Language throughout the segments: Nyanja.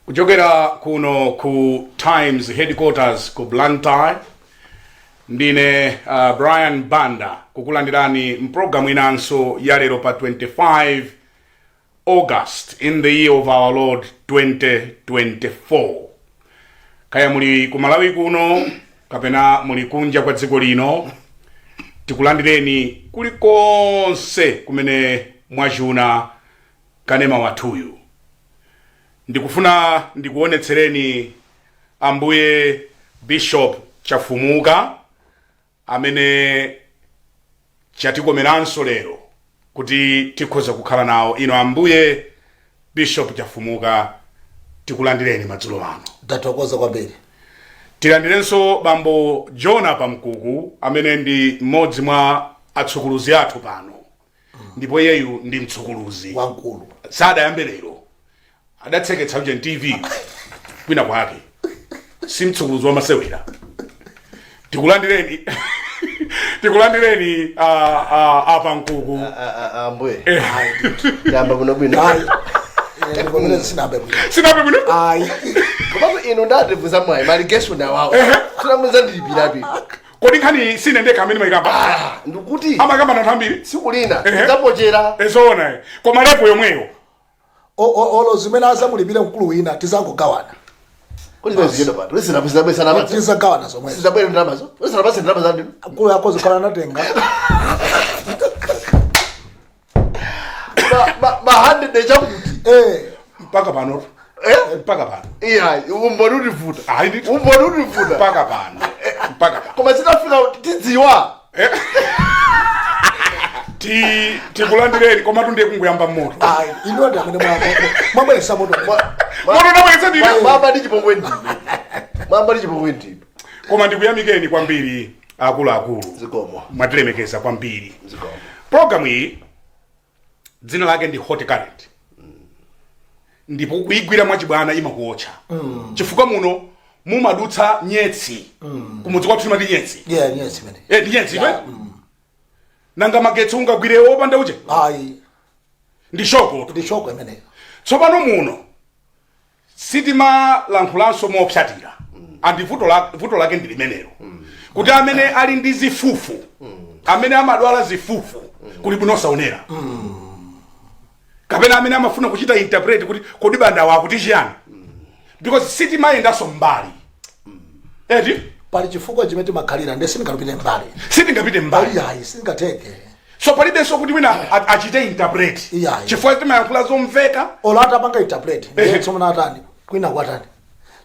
Kuchokera kuno ku Times headquarters ku Blantyre ndine Brian Banda kukulandirani mprogramu inanso ya lero pa 25 August in the year of our Lord 2024. Kaya muli kumalawi kuno kapena muli kunja kwa dziko lino, tikulandireni kulikonse kumene mwajuna kanema wathuyu. Ndikufuna ndikuonetsereni ambuye Bishop Chafumuka amene chatikomeranso lero kuti tikhoza kukhala nawo. Ino ambuye Bishop Chafumuka tikulandireni madzulo ano. Ndatokoza kwambiri. Tilandirenso bambo Jona Pamkuku amene ndi mmodzi mwa atsukuluzi athu pano. Ndipo yeyu ndi mtsukuluzi wankulu. Sada yambelero adatseketsa uje TV kwina kwake. Si mtsukuluzi wa masewera. Tikulandireni tikulandireni Pamkuku. Ambuye. Yamba buno bwino. Ndibonera sinabe bwino. Sinabe bwino? Ayi. Koma ino ndatevuza mwayi maligeso na wawo. Tunamuza ndilipirapi. Kodi Nkhani sinende kamene maikamba. Ndikuti amakamba nathambiri sikulina ndapochera. Ezona. Koma lepo yomweyo. Olo zimene azamulipira mkulu wina tizangogawana. Kodi beziyendo pato. Wesina pesa besa na basa. Tizagawana zomwe. Sizabwera ndamazo. Wesina basa ndamazo ndi. Mkulu yako zikhala natenga. Ma hande deja kuti. Mpaka pano. Mpaka pano. Iya, umbonuri vuta. Ayi ndi. Umbonuri vuta. Mpaka pano. Mpaka pano. Koma sinafika tidziwa. Tikulandireni koma tunde kunguyamba moto. Ayi, ino amene mwabweresa moto. Moto ndabweresa ndine. Mwamba ndi chipongwe ndi. Mwamba ndi chipongwe ndi. Koma ndikuyamikeni kwambiri akulu. Zikomo. Mwatilemekeza kwambiri. Zikomo. Program hii dzina lake ndi Hot Current. Ndipo kuigwira mwachibwana imakuocha. Chifukwa muno mumadutsa nyetsi. Kumudzi kwathu timati nyetsi. Yeah, nyetsi mene. Ndi nyetsi iwe? Nanga magetsi ungagwire opanda uje? Ayi. Ndi shoko. Ndi shoko imene. Tsopano muno sitima lankhulanso mopsatira. Andi vuto lake ndi limenelo. Kuti amene ali ndi zifufu, amene amadwala zifufu, kuli bunosaonera. Kapena amene amafuna kuchita interpret kuti kodi banda wako kuti chiyani. Because sitima yendaso mbali. Edi? Pali chifukwa chimene makhalira ndesingapite mbali. Sitingapite mbali. Ayi, singateke. So palibenso kuti wina achite interpret. Chifukwa timayankhula zomveka. Olata panga interpret. Ndetsomana atani. Kwina kwatani.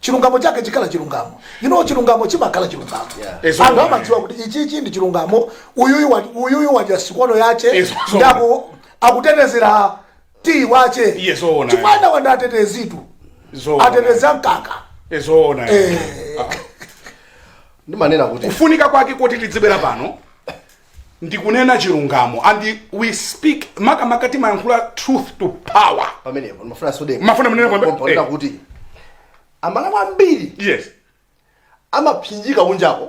Chilungamo chake chikala chilungamo. You know chilungamo chimakala chilungamo. Anthu amadziwa kuti ichi ndi chilungamo. Uyuyu waja sikono yache. Ndako akutetezera ti wache. Yesona. Chimwana wanda atetezitu. Ateteza mkaka. Ezona. Ndimanena kuti kufunika kwake kuti lidzibera pano ndikunena chilungamo and we speak makati mayankhula truth to power. pamenepo mafuna sode. Mafuna mnene kwamba kuti amalamu ambiri. Yes. Amaphinjika kunjako.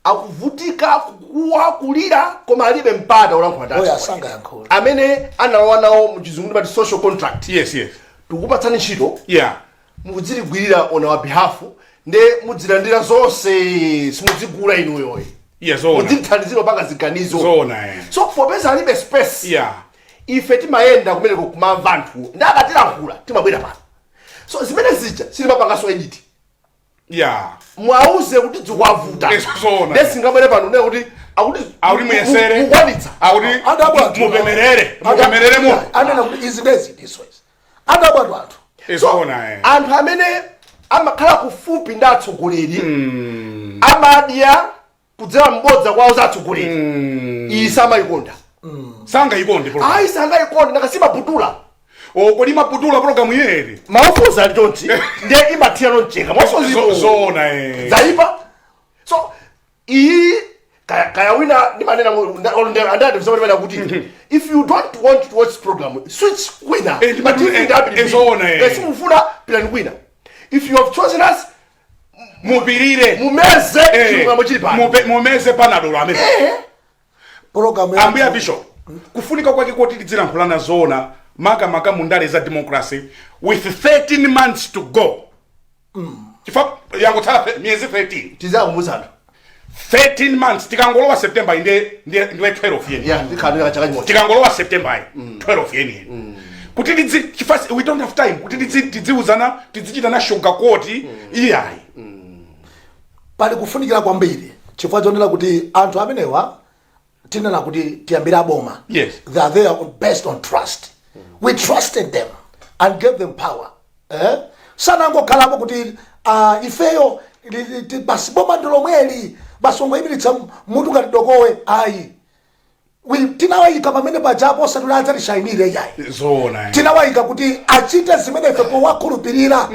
Akuvutika kuwa kulira koma alibe mpata olankhula tatu. Oya sanga yankhula. Amene analowa nawo mu chizungu ndi social contract. Yes. Tukupatsani ntchito. Yeah. Mudzigwirira on our behalf. Nde mudzilandira zonse simudzigula inuyo. Yes, zona. Mudzithandizira panga ziganizo. Zona. So popeza alibe space. Yeah. Ife timayenda kumene kumamva anthu ndakatilankhula timabwera pano. So zimene zija sili mapangaso edit. Yeah. Mwauze kuti dzikwavuta. Zona. Ndesingabwere pano ne kuti akuti muyesere. Mukwanitsa. Akuti mupemerere. Mupemerere mu. Anena kuti izi ndezi this way. Adabwatu anthu. Zona. Anthu amene amakhala kufupi ndi atsogoleri. Amadya kudzera mbodza kwawo za atsogoleri. Iyi samayikonda. Sanga ikonde program. Ayi sanga ikonde nakasima putula. Kodi maputula program yeri. Maufuza alitonti. Ndiye imathira loncheka. Mwasozipo. Zona. Zaipa. So iyi kaya wina ndimanena andade msabona kuti if you don't want to watch program switch winner. Zona. Simufuna plan winner. If you have chosen us mupirire mumeze chilungamo chili pano. Mumeze panadolo amene. Program Ambuya Bishop kufunika kwake kuti lidzilankhulana zona maka mundale za democracy with 13 months to go. Chifukwa yangotala miezi 13. Tizakumbusana. 13 months tikangolowa September inde 12 yeni. Yeah, ndikhanira chakanyimo. Tikangolowa September 12 yeni. Kuti chifasi we don't have time. Kuti tidziuzana tidzichita na sugar coat iyayi. Pali kufunikira kwambiri. Chifukwa chonela kuti anthu amenewa tinena kuti tiyambira boma. Yes. They are there based on trust. We trusted them and gave them power. Sana ngokhalako kuti ifeyo basi boma ndilo mweli basongo ibilitsa mutu ngati dokowe ayi. Tinawayika pamene pajapo osatulaza lishainire yayi. Zona. Tinawayika kuti achite zimene ife powakhulupirira.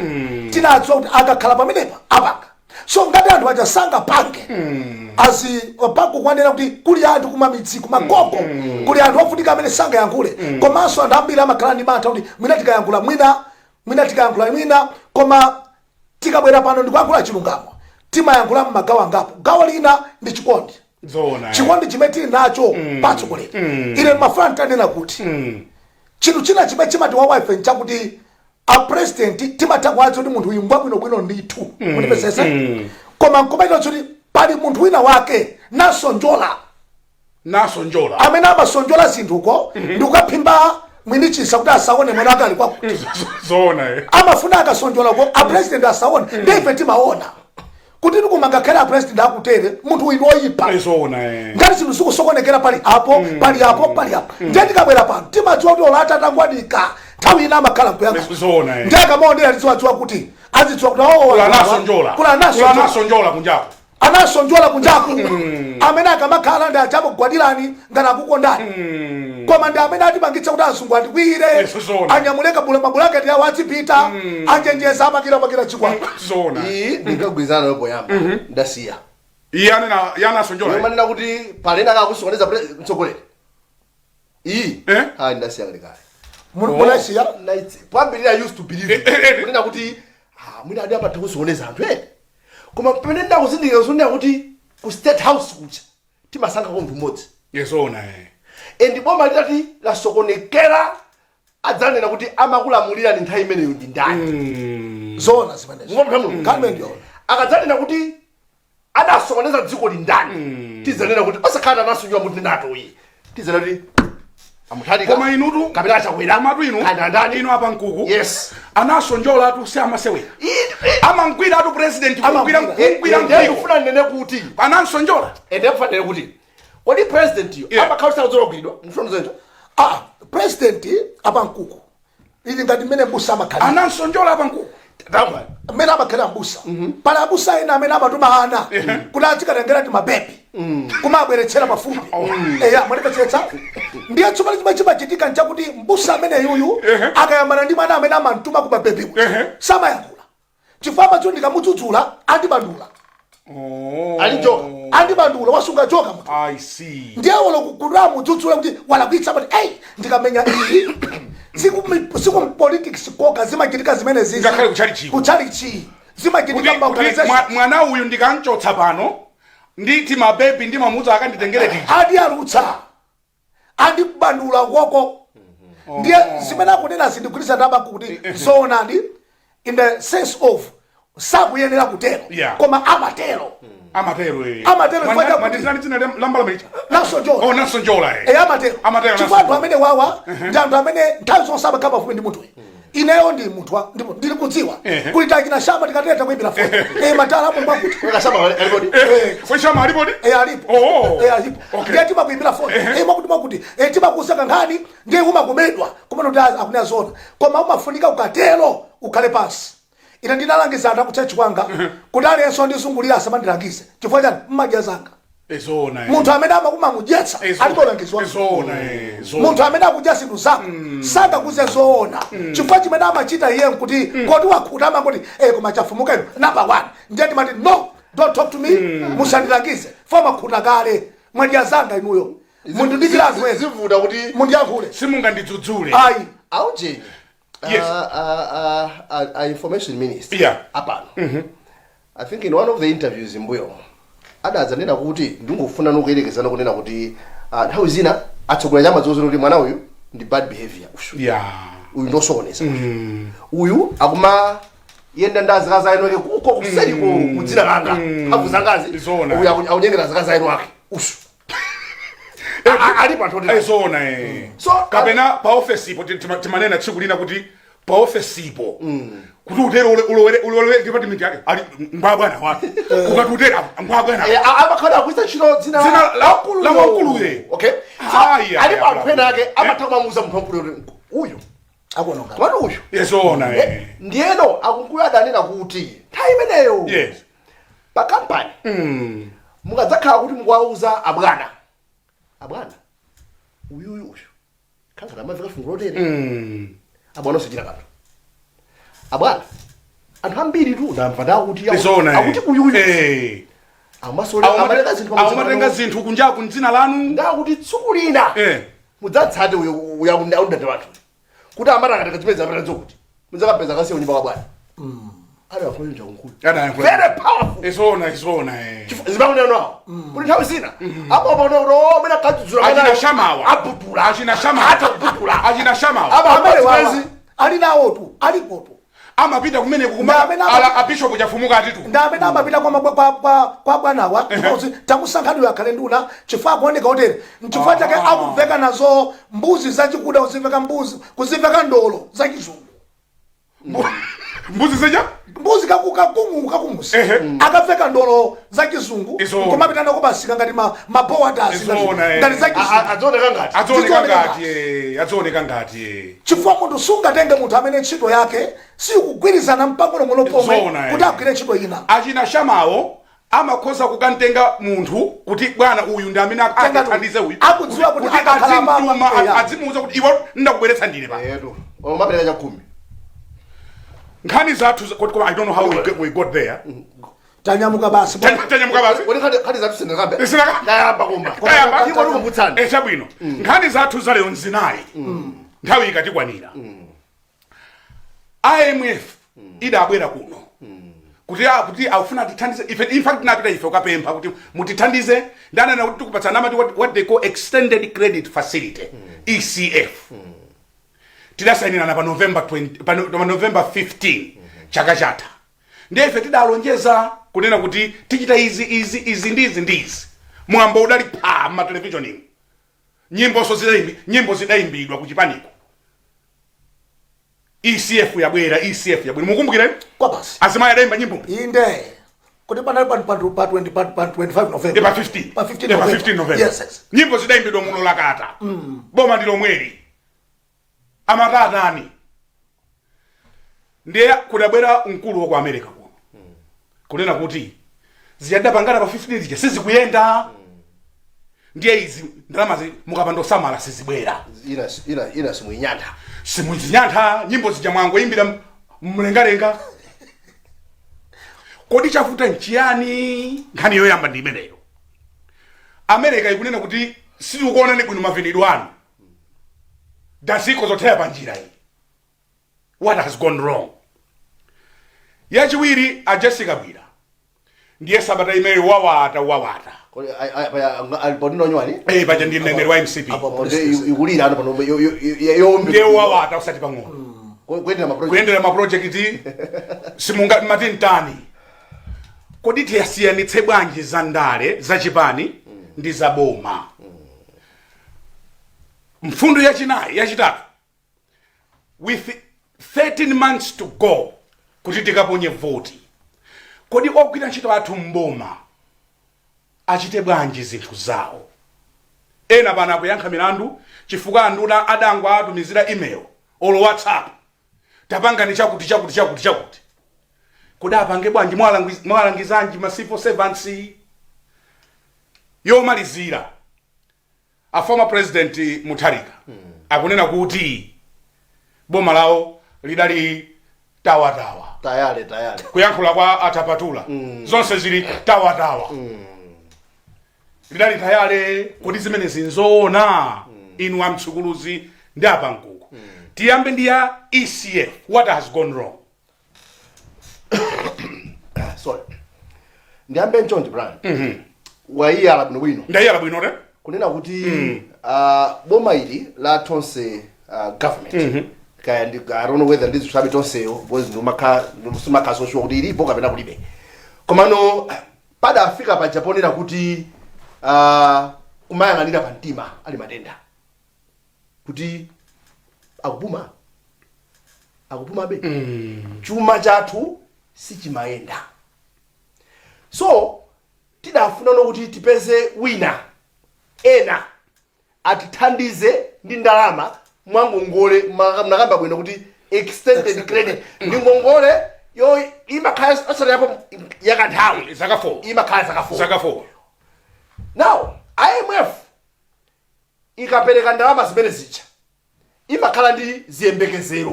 Tinadziwa kuti akakhala pamenepa apanga. So ngati anthu achasanga pange azi pango kwanena kuti kuli anthu kumamidzi kumagogo kuli anthu ofunika amene sanga yankhule komanso anthu ambiri amakhala ndi mantha kuti mwina tikayankhula mwina koma tikabwera pano ndikuyankhula chilungamo timayankhula mmagawo angapo gawo lina ndi chikondi chikondi chimene tili nacho patsogolero ine mafuna ntanena kuti chinthu china chimene chimati wa wife nchakuti a president timatakwazo kuti munthu uyu mbwabwinobwino ndithu mundipesesa koma nkomaita kuti pali munthu wina wake nasonjola amene amasonjola zinthuko ndikukaphimba mwini chisa kuti asaone mwene wake ali kwakuti amafuna akasonjolako a president asaone ndi ife timaona kuti ndikumangakhala a president akutere munthu uyu oyipa ngati chinthu sikusokonekera pali apo ndiye tikabwera pano timadziwa kuti olata atangwanika nthawi ina amakhala kuyankhula ndiye akamaonera tiziwadziwa kuti azidziwa kuti anasonjola kunjaku amene akamakhala ndi achapo kugwadirani ngati akukondani koma ndi amene atipangitsa kuti azungu atikwire anyamuleka mabulaketi yawo azipita anjenjeza amakira chikwapo iyi ndingagwirizana nayo poyamba ndasiya iye anasonjola manena kuti palena akakusokoneza mtsogoleri iyi ndasiya kalekale munasiya pambirira I used to believe kunena kuti mwina adi amatha kusokoneza anthu koma pamene ndakuzindikira zonena kuti ku state house kucha timasankha munthu mmodzi and boma litati lasokonekera adzanena kuti amakulamulira ni nthawi imeneyo ndi ndani zona zimenezo akadzanena kuti adasokoneza dziko lindani tizanena kuti osakhala nasunjwa munthu ndatoyi tizanena kuti koma inutu kapita chakwera amatu inu inu apa nkuku yes anasonjola atu si amasewera amangwira atu president kugwira ufuna nene kuti anasonjola ende kufanele kuti kodi president yo amakhalisa kuzologidwa mfundo zenjo president apa nkuku ili ngati mmene mbusa amakhala anasonjola apa nkuku amene amakhala mbusa pala abusa ena amene amatuma ana kuti achikatengera ti mabebi kumabweretsera pafupi mwandipetsetsa ndiye tsopano chimene chimachitika nchakuti mbusa amene yuyu akayambana ndi mwana amene amamtuma ku mabebiwo samayankhula chifukwa amadziwa ndikamudzudzula andibandula andibandula wasunga joka munthu ndiye walokukulira mudzudzula kuti walakwitsa amati ndikamenya iyi sikumpolitics koka zimachitika zimene zizi kuchalichi zimachitika m'maorganization mwana uyu ndikamchotsa pano nditi mabebi ndi mamuza akanditengere adi arutsa andibandula koko ndiye zimene akunena zindigwiritsa ndaba kuti zoonadi in the sense of sakuyenera kutero koma amatero nasonjola amatero chifukwa anthu amene wawa ndi anthu amene nthawi zonse amakhala pafupi ndi munthu ineyo ndi munthu ndili kudziwa kuti tachina shamba tikateta kuimbira foni matala apo mwakuti alipo ndiye timakuimbira foni mwakuti timakusaka nkhani ndiye umakumedwa kumene kuti akunena zona koma umafunika ukatero ukhale pansi ine ndinalangiza anthu akuchechi kwanga kuti aliyense ndizungulira asamandilangize chifukwa chani mmadya zanga munthu amene amakumamudyetsa alibolangizwa munthu amene akudya zinthu zako sangakuze zoona chifukwa chimene amachita iye nkuti kodi wakhuta amangoti koma chafumuka ino number 1 ndiye timati no don't talk to me musandilangize fo makhuta kale mwadya zanga inuyo mundidikira anthu ezi zivuta kuti mundiyankhule simungandidzudzule ayi aujeni Yes. Information minister apano I think in one of the interviews imbuyo adazanena kuti ndingofuna nokuyerekezana kunena kuti nthawi zina atsogoleri amadziwa kuti mwana uyu ndi bad behavior ushu uyu ndosoonesa uyu akuma yenda ndazikaza ino ke kuko kuseli ko kudzina langa akuzangazi uyu akunyengera zikaza ino wake ushu ali pantoti aizona so kapena pa office ipo timanena tsikulina kuti pa office ipo kuti utero ulowere department yake ali ngwabwana wake ukati utero ngwabwana abakhala kuisa chino dzina la wakuluye okay ali pamphena yake amataka mamuza mphampulo uyu akononga kwani uyu yesona ndiyeno akunkuyadanira kuti nthawi imeneyo yes pa company mukadzakhala kuti mukwauza abwana uyu kanga namavika fungulo tere abwana osachita kanthu abwana anthu ambiri tu ndamva ndakuti akuti uyuyu amatenga zinthu kunjaku mdzina lanu ndakuti tsiku lina mudzatsate uyaundate wathu kuti amati akatika chipedza apatanzo kuti mudzakapedza kasiya unyumba kwa bwana ali wafuna nja kunkulu very powerful isona zimakuneno awo kuti nthawi zina apapaonero mena kadzudzula achina shamawa abudula achina shamawa abamerezi ali nawo tu alipo tu amapita kumene kuma a bishop chafumuka atitu ndamene amapita kwa bwanawa because tamusankhani yakhale nduna chifukwa kuoneka hotere mchifukwa chake akuveka nazo mbuzi zachikuda kuziveka mbuzi kuziveka ndolo zachizungu mbuzi zeja mbuzi kakumusi akaveka ndolo zachizungu kumapita nako basika ngati mabowatasi ngati zachizungu adzoneka ngati chifukwa munthu sungatenge munthu amene ntchito yake sikugwirizana mpang'ono muno pomwe kuti agwire ntchito ina achina shamawo amakhoza kukantenga munthu kuti bwana uyu ndi amene akathandize uyu akudziwa kuti akakhalama adzimuuza kuti iwe ndakubweretsa ndine pa mapereka chakumi nkhani zathu I don't know how we got there tanyamuka basi khani zathu sinakayamba kumba chabwino nkhani zathu zaleyo nzinayi nthawi ikatikwanira IMF idabwera kuno kuti afuna tithandize ife in fact napita ife ukapempha kuti mutithandize ndanena kuti tikupatsana amati what they call extended credit facility ECF tidasainirana pa November 15 chaka chatha ndiye ife tidalonjeza kunena kuti tichita izi ndizi mwambo udali pa ma television nyimbo zidayimbidwa kuchipaniko ECF yabwera mukumbukire kwa basi azimaya daimba nyimbo inde kuti panali pa 25 November pa 15 November yes nyimbo zidayimbidwa muno lakata boma ndilo mweri amatatani ndiye kudabwera mkulu wa ku America kuno kunena kuti ziyadapangana pa 15 lija sizikuyenda ndiye izi ndalama mukapando samala sizibwera ina simuinyantha nyimbo zija mwango imbira mlengalenga kodi chafuta nchiyani nkhani yoyamba ndi imeneyo America ikunena kuti sikuona ne bwino mavinidwe anu dasiko zothera pa njira iyi what has gone wrong yachiwiri a Jessica Bwira ndiye sabata imene wawata alipodino nywani paja ndi mneneri wa MCP ikulira ano pano ndiye wawata usati pang'ono kuyendera ma project simunga matintani kodi tiyasiyanitse bwanji za ndale za chipani ndi za boma mfundo yachitatu with 13 months to go kuti tikaponye voti kodi ogwira ntchito athu mboma achite bwanji zinthu zawo ena pana kuyankha milandu chifukwa anduna adangwa atumizira email olo WhatsApp tapangani chakuti kodi apange bwanji mwalangizanji ma civil servants yomalizira a former president Mutharika akunena kuti boma lawo lidali tawa tayale kuyankhula kwa atapatula zonse zili tawa lidali tayale kodi zimene zinzoona inu amtsukuluzi ndi apankuku tiyambe ndi ya ECF what has gone wrong sorry ndiyambe nchonje brand waiyala bwino ndayala bwino te kunena kuti boma ili la tonse government kaya I don't know whether this should be tonseyo because numaka social kuti ilipo kapena kulibe komano pada afika pa Japonera kuti kumayang'anira pantima ali matenda kuti akupuma be chuma chathu sichimayenda so tidafuna kuti tipeze wina ena atithandize ndi ndalama mwangongole mnakamba bwino kuti extended credit ndi ngongole yo imakhala asala yapo yakanthawi zaka 4 imakhala zaka 4 now IMF ikapereka ndalama zimene zicha imakhala ndi ziyembekezero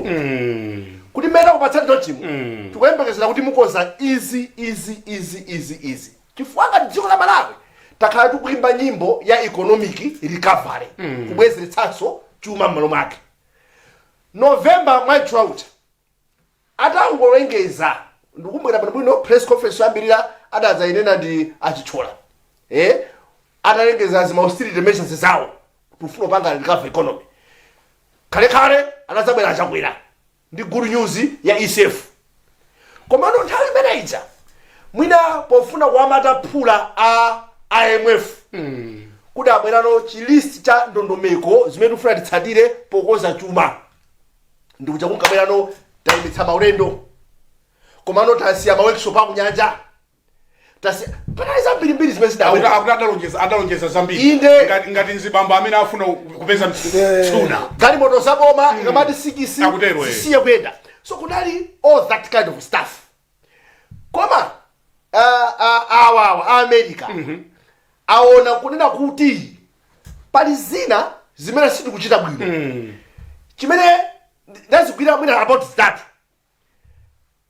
kuti mena kupatsani tochimu tikuyembekezera kuti mukonza easy chifukwa dziko la Malawi takhala tikuimba nyimbo ya economic recovery kubwezeretsanso chuma m'malo mwake November mwachauta atangolengeza ndikumbukira pano bwino press conference yambirira adazayinena ndi achichola atalengeza zima austerity measures zawo kufuna panga recover economy kale anazabwera achakwera ndi good news ya ECF komano nthawi imene ija mwina pofuna kuamata phula a IMF kuti abwerano chilist cha ndondomeko zimene tifuna titsatire pokoza chuma ndikuja kunkabwerano tayimitsa maulendo komano tasiya ma workshop akunyanja tasiya panali zambirimbiri zimene zidawera adalonjeza zambiri inde ngati nzibambo amene afuna kupeza tuna galimoto zaboma ikamati sikisi siye kuyenda so kunali all that kind of stuff koma awa America aona kunena kuti pali zina zimene sitikuchita bwino chimene ndazigwira mwina about that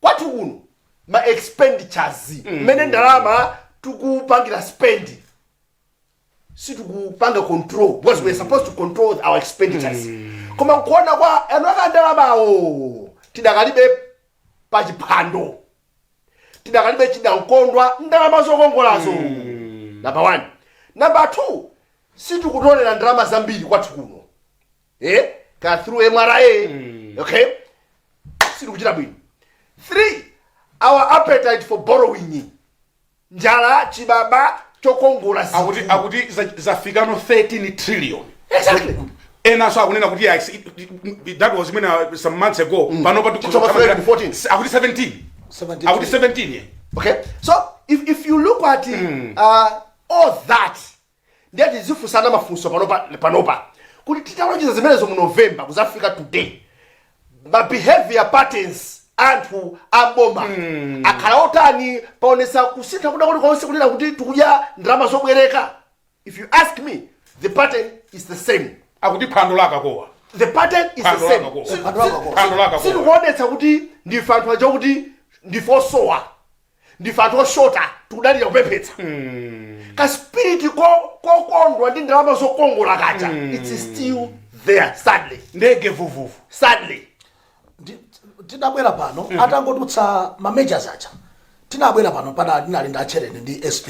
kwathu kuno ma expenditures mmene ndalama tikupangira spend sitikupanga control because we're supposed to control our expenditures koma nkuona kwa anaka ndalamawo tidakalibe pa chiphando tidakalibe chidankondwa ndalama zokongolazo number 1 number 2 sitikutolera ndalama zambiri kwathu kuno ka through MRA okay sitikuchita bwino 3 our appetite for borrowing njala chibaba chokongola akuti zafikano 13 trillion exactly so akunena kuti that was some months ago panopa akuti 17 akuti 17 okay so if you look at all that that is ifusana mafunso panopa kuti titalonjeza zimenezo mu November kuzafika today ma behavior patterns anthu amboma akhala otani paonesa kusintha kuda konse kunena kuti tikuja ndalama zobwereka. If you ask me, the pattern is the same. Akuti phando laka kowa. The pattern is the same. Phando laka kowa. Sikuonetsa kuti ndifantwa kuti ndifosowa ndifantwa shota tudalira kupepetsa ka spirit kokondwa ndi ndalama zokongola kacha it's still there sadly. Ndege vuvuvu Sadly. Tinabwera pano atangotutsa ma majors acha. Tinabwera pano pana ndinali ndacherene ndi SP.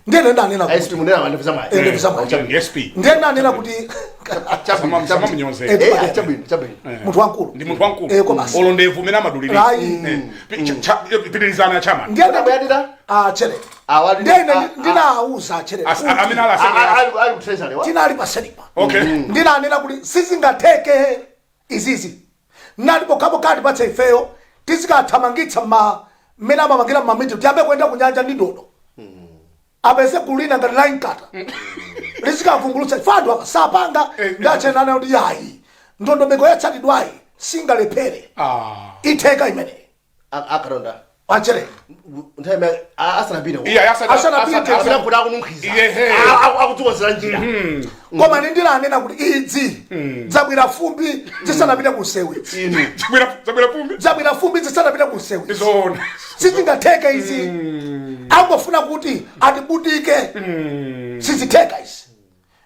Ndene ndanena kuti SP munena mandivisa mai. SP. Ndene ndanena kuti chama mnyonze. Chabwino. Munthu wankulu. Ndi munthu wankulu. Olondevu mena maduliri. Pitilizana chama. Ndene bayadira chere. Ndene ndinauza chere. Amina ala ali treasury wa. Tinali pasenipa. Okay. Ndinanena kuti sizingateke izizi. Nalipo kabo kadi batse ifeyo tisikathamangitsa mena mamangira mamiti tiambe kwenda kunyanja ndi dodo. Abese kulina ngati line cutter. Lisikavumbulutsa fando apa sapanga ndachenana kuti yayi. Ndondomeko yatsalidwayi singalepere. Iteka imene. Akaronda. Achere. Nthaime asanapita. Asanapita kuda kununkhiza. Akutukozera njira. Koma ndinanena kuti idzi zabwira fumbi zisanapita kusewe. Zabwira fumbi zisanapita kusewe. Izona. Sizingateke izi. Angofuna kuti atibudike. Siziteka izi.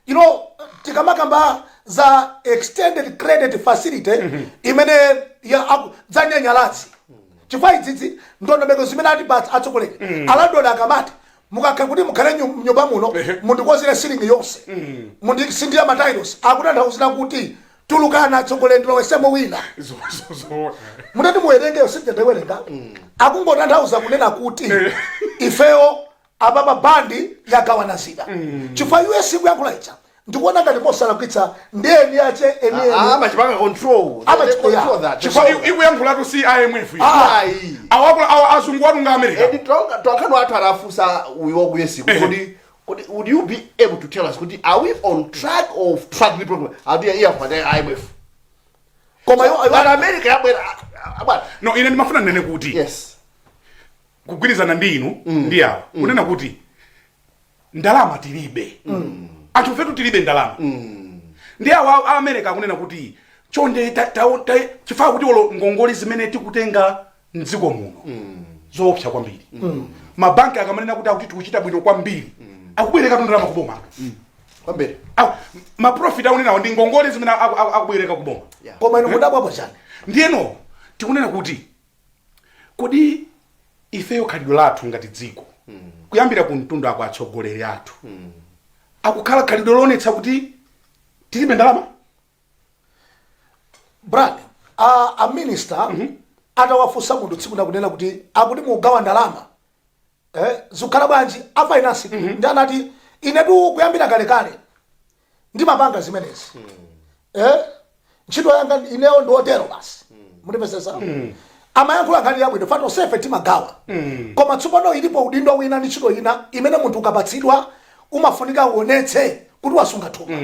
You know, tikamakamba za extended credit facility imene ya zanyanyalazi. Chifukwa idzidzi ndondomeko zimene atipatsa atsogoleri. Alandola akamati mukakhe kuti mukhale nyumba muno mundikozere ceiling yonse mundisindira matailos akutanthauzira kuti tulukana atsogoleri lowesemo wina mutati muwerengeyo sinjendewerenga akungotanthauza kunena kuti ifeyo ababa bandi yagawana zida chifukwa us kuyankhula icha ndikuona ngati mosalakwitsa ndeni yache enieni amachipanga control ikuyankhulatu si IMF azungu atu nga America twankhani wathu arafusa uyiwa kuyesi kuti would you be able to tell us kuti are we on track of track the problem adu iya kwa IMF koma yo America yabwera no ine ndimafuna nene kuti yes kugwirizana ndi inu ndi awa kunena kuti ndalama tilibe anthu fetu tilibe ndalama ndi awa America akunena kuti chonde chifukwa kuti olo ngongole zimene tikutenga mdziko muno zoopsa kwambiri mabanki akamanena kuti akuti tikuchita bwino kwambiri akubwereka ndalama kuboma kwambiri maprofit akunena ndi ngongole zimene akubwereka kuboma koma ino mudabwapo chani ndiyeno tikunena kuti kodi ifeyo khalidwe lathu ngati dziko kuyambira ku mtundu ako atsogoleri athu akukhala khalidwe loonetsa kuti tilibe ndalama brad a minister atawafusa munthu tsiku nakunena kuti akuti mugawa ndalama zikukhala bwanji a finance ndi anati inetu kuyambira kalekale ndimapanga zimenezi ntchito yanga ineyo ndiotero basi mundipesesa amayankhula nkhani yabwino fano sefe timagawa koma tsopano ilipo udindo wina ndi ntchito ina imene munthu ukapatsidwa umafunika uonetse kuti wasunga thumba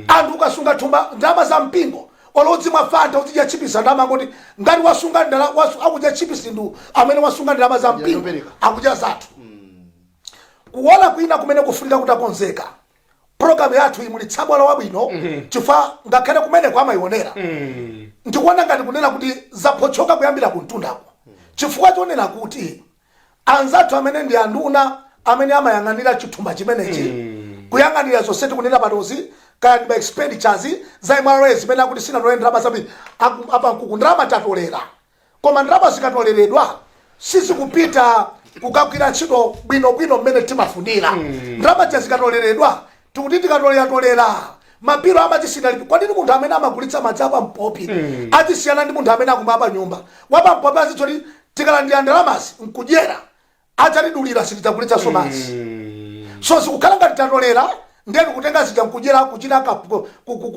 anthu ukasunga thumba ndalama za mpingo olodzimwa fanta uzidya chipisa ndalama kuti ngati wasunga ndalama akudya chipisi ndu amene wasunga ndalama za mpingo akudya zathu kuona kwina kumene kufunika kuti akonzeka program yathu imuli tsabwalo wabwino chifukwa ngakhale kumene kwa amayionera ndikuona ngati kunena kuti zaphochoka kuyambira kuntundako chifukwa chonena kuti anzathu amene ndi anduna amene amayang'anira chithumba chimenechi kuyang'anira zonse tikunena patozi kaya ndi expenditures za MRA zimene akuti sinatole ndalama zambiri apa nkuku ndalama tatolera koma ndalama zikatoleredwa sizikupita kukagwira ntchito bwinobwino mmene timafunira ndalama zikatoleredwa tikuti tikatolera mapiro amatisiyana kwanini munthu amene amagulitsa madzi apa mpopi atisiyana ndi munthu amene akumapa nyumba wapa mpopi azichoti tikalandira ndalamazi nkudyera adzatidulira sitidzagulitsa somazi so zikukhala ngati tatolera ndeni kutenga zija nkudyera kuchita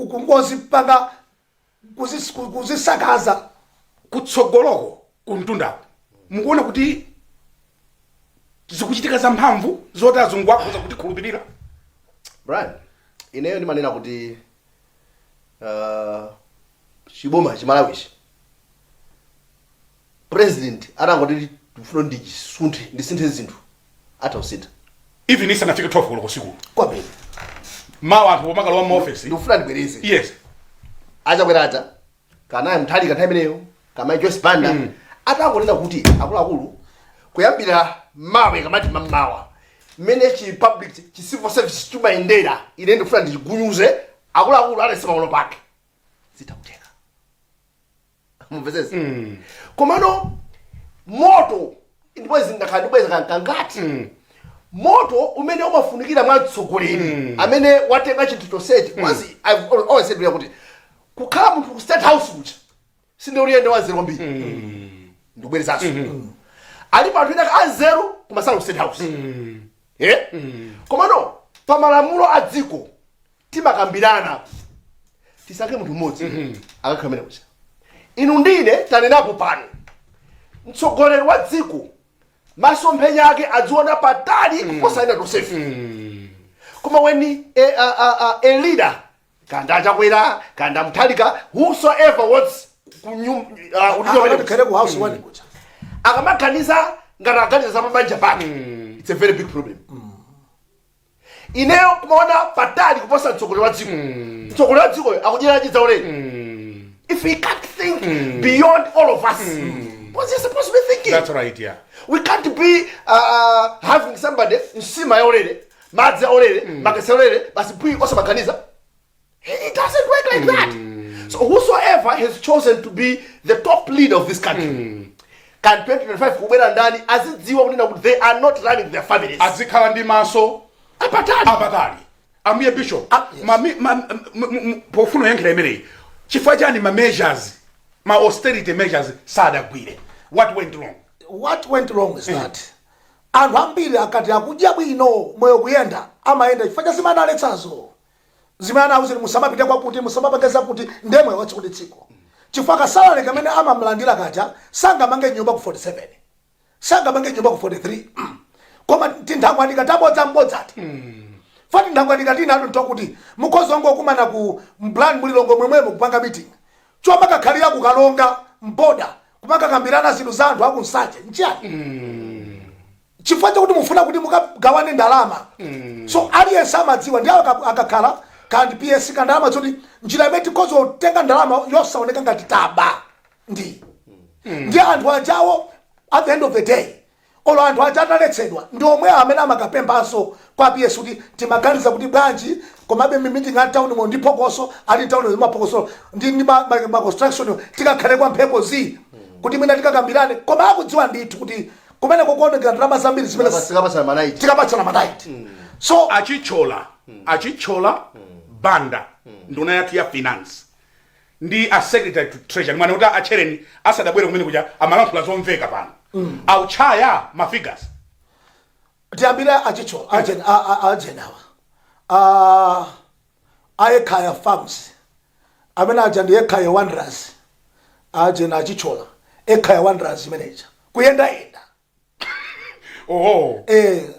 kungozi panga kuzisakaza kutsogoloko kumtundako mukuona kuti zikuchitika za mphamvu zoti azungu akhoza kuti khulupirira Brian ineyo ndimanena kuti chiboma chimalawishi president atangoti tifuna ndisinthe zinthu atawusintha even isanafike 12 koloko siku kwabili mawa anthu pomakalowa maofesi ndikufuna ndibwereze yes achakweracha kana mthalika nthawi imeneyo kama Joyce Banda atangonena kuti akuluakulu kuyambira mawe kamati mamawa mmene public civil service chimayendera ine ndikufuna ndichigunyuze akuluakulu atasema uno pake zitakuteka mumvesese komano moto ndibwezi ndakhandibweza kangati moto umene umafunikira mwatsogoleri amene watenga chinthu chonsechi kwazi I've always said kuti kukhala munthu ku state house kucha sinde uliyende wa 0 kwambiri ndikubwerezaso ali panthu ina a0 kumasala ku state house komano pamalamulo a dziko timakambirana tisankhe munthu mmodzi akakhala mene kucha inu ndine tanenapo pano mtsogoleri wa dziko masomphenya ake adziona patali kuposa ina tosefu koma when a leader kanda achakwera kanda mthalika whosoever wants akamaganiza ngati aganiza za mabanja pake it's a very big problem ineyo kumaona patali kuposa mtsogoleri wa dziko mtsogoleri wa dziko akudyera chidza ulere if we can't think beyond all of us what's he supposed to be thinking? That's right, yeah. We can't be having somebody nsima ya ulere madzi ya ulere magesi ya ulere basi pui osa maganiza. It doesn't work like that. So whosoever has chosen to be the top leader of this country can 2025 kubwera ndani azidziwa kunena kuti they are not running their families. Azikhala ndi maso apatali. Amuye Bishop. Pofuna yankila imeneyi. Chifukwa chani ma measures, ma austerity measures sadagwire. What went wrong? What went wrong is that anthu ambiri akati akudya bwino moyo kuyenda amayenda chifukwa zimene aletsazo zimene awuzeni musamapita kwakuti musamapangeza kuti ndemwe watsikuti tsiko chifukwa kasalale kamene amamlandira kaja sangamange nyumba ku 47 sangamange nyumba ku 43 koma tinthangwa ndikatabodza mbodzati fati nthangwa ndikatina atu ntokuti mukhozi wangu okumana ku plan mulilongo mwemwemo kupanga meeting choma kakhalira kukalonga mboda kumaka kambirana zinthu za anthu akunsanje nchiyani chifukwa chakuti mufuna kuti mukagawane ndalama so aliyense amadziwa ndi akakhala kandi PS kandalama zoti njira imene tikhoza kutenga ndalama yosaoneka ngati taba ndi anthu ajawo at the end of the day olo anthu aja ataletsedwa ndi omwe amene amakapemphanso kwa PS kuti timaganiza kuti bwanji komabe meeting at town mo ndipokoso ali town mapokoso ndi ma construction tikakhale kwa mphepo zi kuti mwina tikakambirane koma akudziwa ndithu kuti kumene kukuoneka ndalama zambiri zimene tikapatsana manaiti so achichola banda nduna yathu ya finance ndi a secretary to treasury mwana kuti achereni asadabwere kumene kuja amalankhula zomveka pano auchaya ma figures tiyambire achichola ajenawa ayekhaya farms amene aja ndi yekhaya wanderers ajena achichola ekhaya wanderers manager kuyenda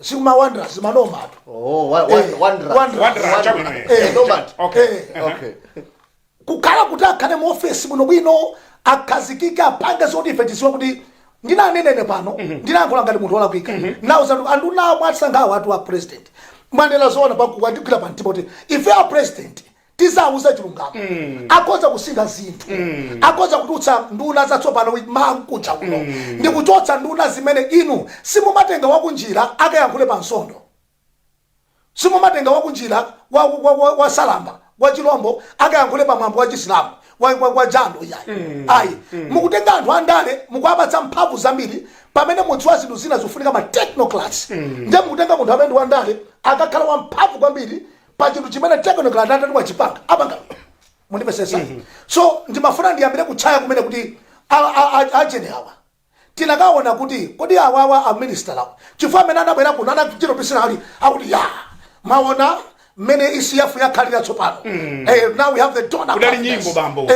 sima wanderers manomatu wanderers okay kukhala kuti akhale mu office muno bwino akhazikika apange zoti ife tisiwa kuti ndinanenene pano ndinayankhula ngati munthu wolakwika nawo anduna mwatsangawo watu wa president mwandela zoona pakukwandikira pa mtima kuti ife a president tizawuza chilungamo akhoza kusinga zinthu akhoza kututsa nduna zatsopano mankuja kuno ndi kuchotsa nduna zimene inu simumatenga wakunjira akayankhule pa nsondo simumatenga wakunjira wa salamba wa chilombo akayankhule pa mwambo wa chisilamu wa jando yayi mukutenga anthu andale mukuapatsa mphamvu zambiri pamene mudziwa zinthu zina zofunika ma technocrats ndiye mukutenga munthu amene ndi wandale akakhala wa mphamvu kwambiri pa chinthu chimene technocrat atati wachipanga apanga mundipesesa so ndimafuna ndiyambire kuchaya kumene kuti ajene awa tinakaona kuti kodi awawa a minister lawo chifukwa amene anabwera kuno anachitopisira ali akuti ya maona mene ICF yakhalira tsopano now we have the donor kudali nyimbo bambo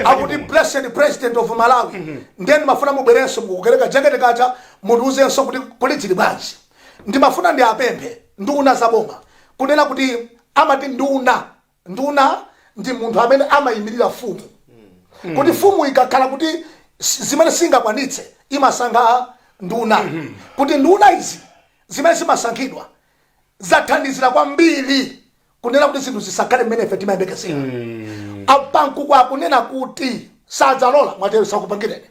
akuti blessed president of Malawi then mafuna mubwerenso mukukereka jakete kacha muduzenso kuti politiki bwanji ndimafuna ndi apemphe nduna zaboma kunena kuti amati nduna ndi munthu amene amayimirira fumu kuti fumu ikakhala kuti zimene singakwanitse imasankha nduna kuti nduna izi zimene zimasankhidwa zathandizira kwambiri kunena kuti zinthu zisakhale mmene ife timayembekezera apanku kwa kunena kuti sadzalola mwatero sakupangireni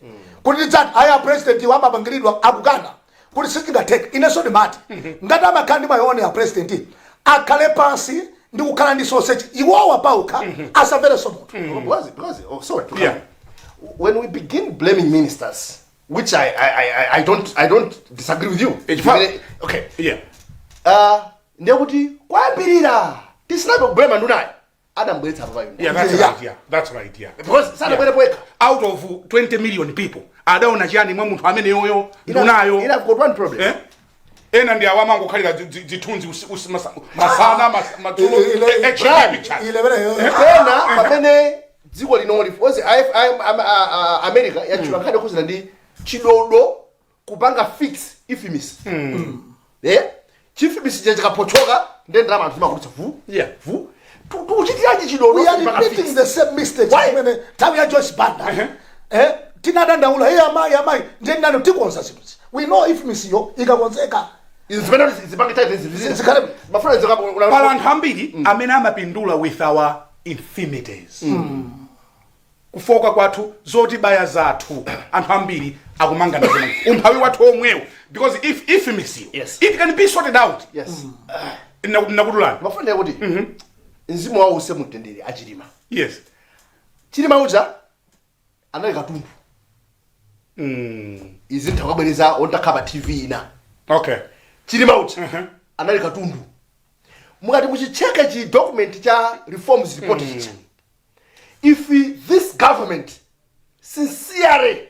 kuti tidzati aya president wamapangiridwa akukana kuti sizingatheke inenso ndimati ngati amakhala ndi mayoni ya president akhale pansi ndi kukhala ndi sausage iwowa pauka asamverenso munthu when we begin blaming ministers which I don't disagree with you okay ndiye kuti kwambirira tisinabe kublame ndunayo adambweretsa papa that's right because sadabwere poeka out of 20 million people adaona chiyani mwa munthu amene yoyo ndunayo ina got one problem ena ndi awamango khalira zithunzi masana matulo pena pamene dziko linoli because America yachula nkhani kuzina ndi chidodo kupanga fix ifemis chifimisi chikapochoka then drama anasema kuti vu tuchitiraje chidodo we are repeating the same mistakes when time ya Joyce Banda tinadandaula amai then nano tikonza zinthu we know if misiyo ikakonzeka pala anthu ambiri amene amapindula with our infirmities kufoka kwathu zoti baya zathu anthu ambiri akumanga nazo umphawi wathu omwewo because if misiyo it can be sorted out nakudulani mafuna kuti mzimu wawo usemutendere achilima yes chilima uja anali katundu izi ntakabwereza ontakaba TV ina okay chili mauti anali katundu mukati muchicheke chi document cha reforms report chicha if this government sincerely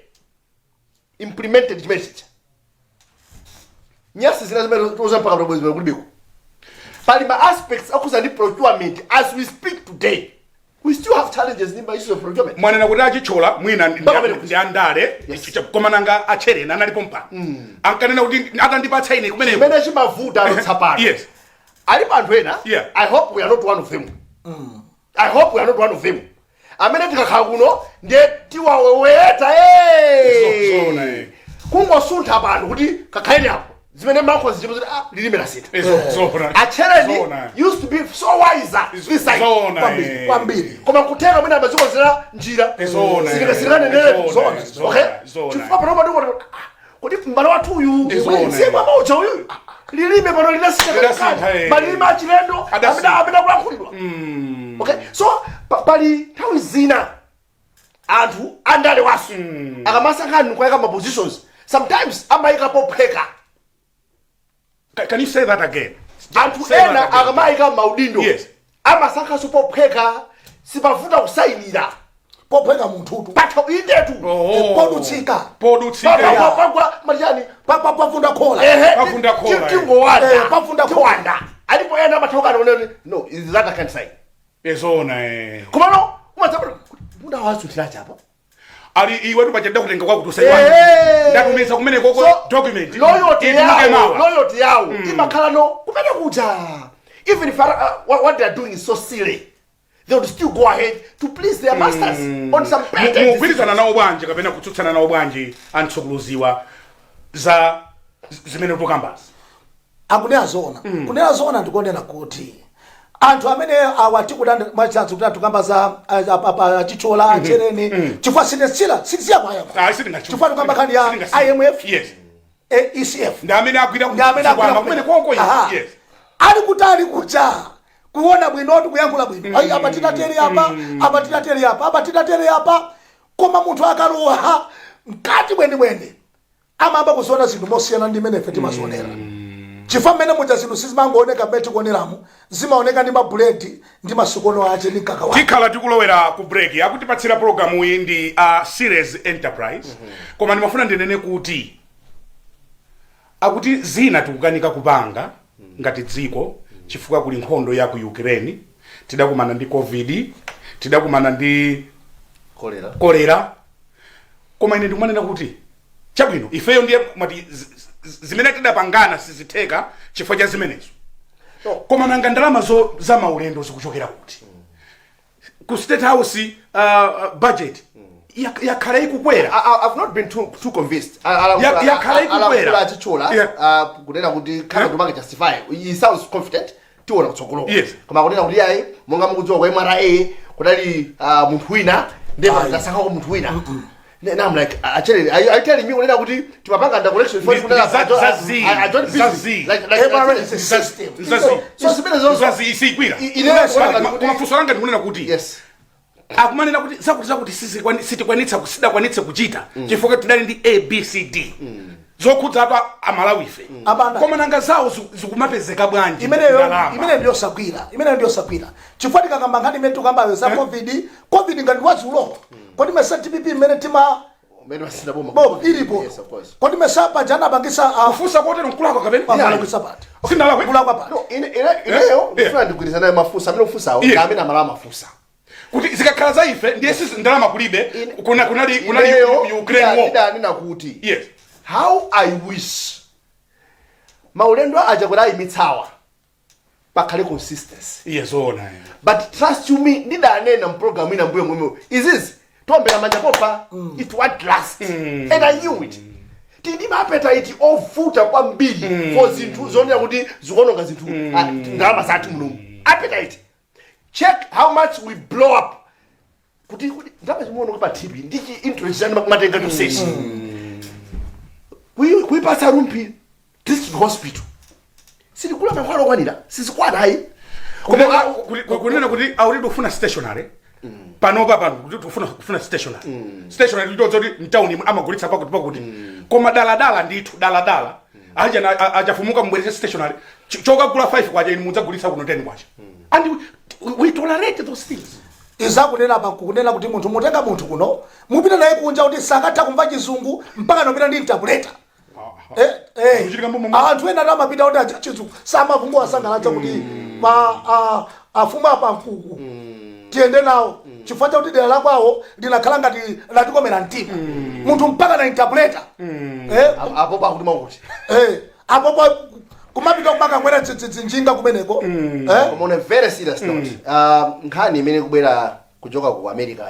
implemented the message nyasi zinazoza mpaka mtabwezi kulibiko pali ma aspects akuza ni procurement as we speak today we still have challenges in the issue of procurement mwana kuti achichola mwina ndi andale komananga achere analipo mpa ankanena kuti atandipatsa ine kumene kumene chimavuta anotsapana yes ali panthu ena I hope we are not one of them I hope we are not one of them amene tikakhala kuno ndiye tiwaweweta kungosuntha panthu kuti kakhaeni apo zimene makho zichimo ziti lilime la sita acheleni used to be so wiser this side kwambiri koma kuthenga mwina maziko zina njira sikane nene okay chifukwa pano pano kuti mbalo wathu uyu sema moja uyu lilime pano lina sita balima achilendo amena kulankhulidwa okay so pali nthawi zina anthu andale wasu akamasankhani kwayika ma positions sometimes amayika popheka. Can you say that again? Anthu ena akamayika maudindo. Yes. Amasankha sopopheka sipavuta kusainira. Popheka munthu. Patho idetu. Podutsika. Pagwa majani. Pafunda khola. Pafunda khola. Tingowanda. Pafunda khola. Alipo ena mathoka no is that I can say. Ezona Kuma no umatsapha muda wazuthira chapa. Ali iwe tupachenda kutenga kwa kutusaiwa ndakumisa kumene koko document loyalty yawo imakhala no kumene kuja even if what they are doing is so silly they would still go ahead to please their masters on some better mugwirizana nawo bwanji kapena kutsutsana nawo bwanji antsogoloziwa za zimene tokambazi akunena zona ndikonena kuti anthu amene awati kudanda machanzo kuti tukambaza achichola achereni chifukwa sinesiya kwaya chifukwa tukamba khani ya IMF yes ECF ndamene agwira kumene koko yes ali kutali kuja kuona bwinoti kuyankhula bwino ayi abatinatere apa koma munthu akalowa mkati bwene amamba kuziona zinthu mosiyana ndi imene ife timazionera chifukwa mmene muja zinthu sizimangooneka mmene tikuoneramu zimaoneka ndi mabuledi ndi masukono ache ndi mkaka tikhala tikulowera ku break akutipatsira programu iyi ndi series enterprise koma ndimafuna ndinene kuti akuti zina tikukanika kupanga ngati dziko chifukwa kuli nkhondo ya ku Ukraine tidakumana ndi COVID tidakumana ndi kolera koma ine ndikumanena kuti chabwino ifeyo ndiye mati zimene tidapangana sizitheka chifukwa cha zimenezo koma nanga ndalama za maulendo zikuchokera kuti ku State House budget yakhala ikukwera. I've not been too convinced. Yakhala ikukwera achichola kunena kuti kana ndumake justify. He sounds confident tiona kutsogolo koma kunena kuti yayi monga mukudziwa kwa MRA kudali munthu wina ndipo ndasankha kwa munthu wina. And I'm like, actually, are you telling me kuti timapanga under collection for I don't busy like MRA is a system. So sibele zonzo isikwira. Kumafuso ndikunena kuti yes. Akumanena kuti zakuti sitikwanitsa kusidakwanitse kuchita chifukwa tidali ndi ABCD. Zokhudza apa amalawife. Koma nanga zawo zikumapezeka bwanji. Imene ndiyo sakwira. Chifukwa tikakamba ngani imene tukamba za COVID ngati wazulo. Kodi mesa TPP imene tima mene wasina boma ilipo. Yes, of course. Kodi mesa pajana bangisa kufusa kote nkulako kapeni bangisa pati. Sindala kwe kulako pati. No ineyo ndifuna ndikuliza naye mafusa amene ufusawo ngamene amala mafusa. Kuti zikakhala za ife ndiye sisi ndalama kulibe kunali Ukraine war. Nina kuti. Yes. How I wish maulendo aja kurai mitsawa pakhale consistency. Yes ona. But trust you me ndidanena mprogram ina mbuyo mwemwe is this tombera manja popa it won't last and I knew it tindi appetite ofuta kwambiri for zinthu zonera kuti zikononga zinthu ndalama zathu mulungu appetite check how much we blow up kuti ndaba zimono kwa TV ndichi interest yani matenga to sesi we pass a rumpi district hospital sisi kula mafalo kwanira sisi kwana hai kunena kuti awulido ufuna stationary panopa pano kuti kufuna stationary ndozoti mtown amagulitsa pakuti koma daladala ndithu daladala ajafumuka mbwerese stationary chokagula 5 kwacha inu mudzagulitsa kuno 10 kwacha and we tolerate those things. Izakunena kunena kuti munthu mutenga munthu kuno mupita naye kunja kuti sakatha kumva chizungu mpaka nopita ndi tabuleta. Anthu ena amapita kuti acha chizungu samavungu asangalatsa kuti afuma apa mfuku tiende nawo chifukwa chakuti dera la kwawo linakhala ngati latikomera mtima munthu mpaka na interpreter apo pakuti makuti apo kumapita kumaka ngwera njinga kumeneko koma on a very serious note nkhani imene kubwera kuchoka ku America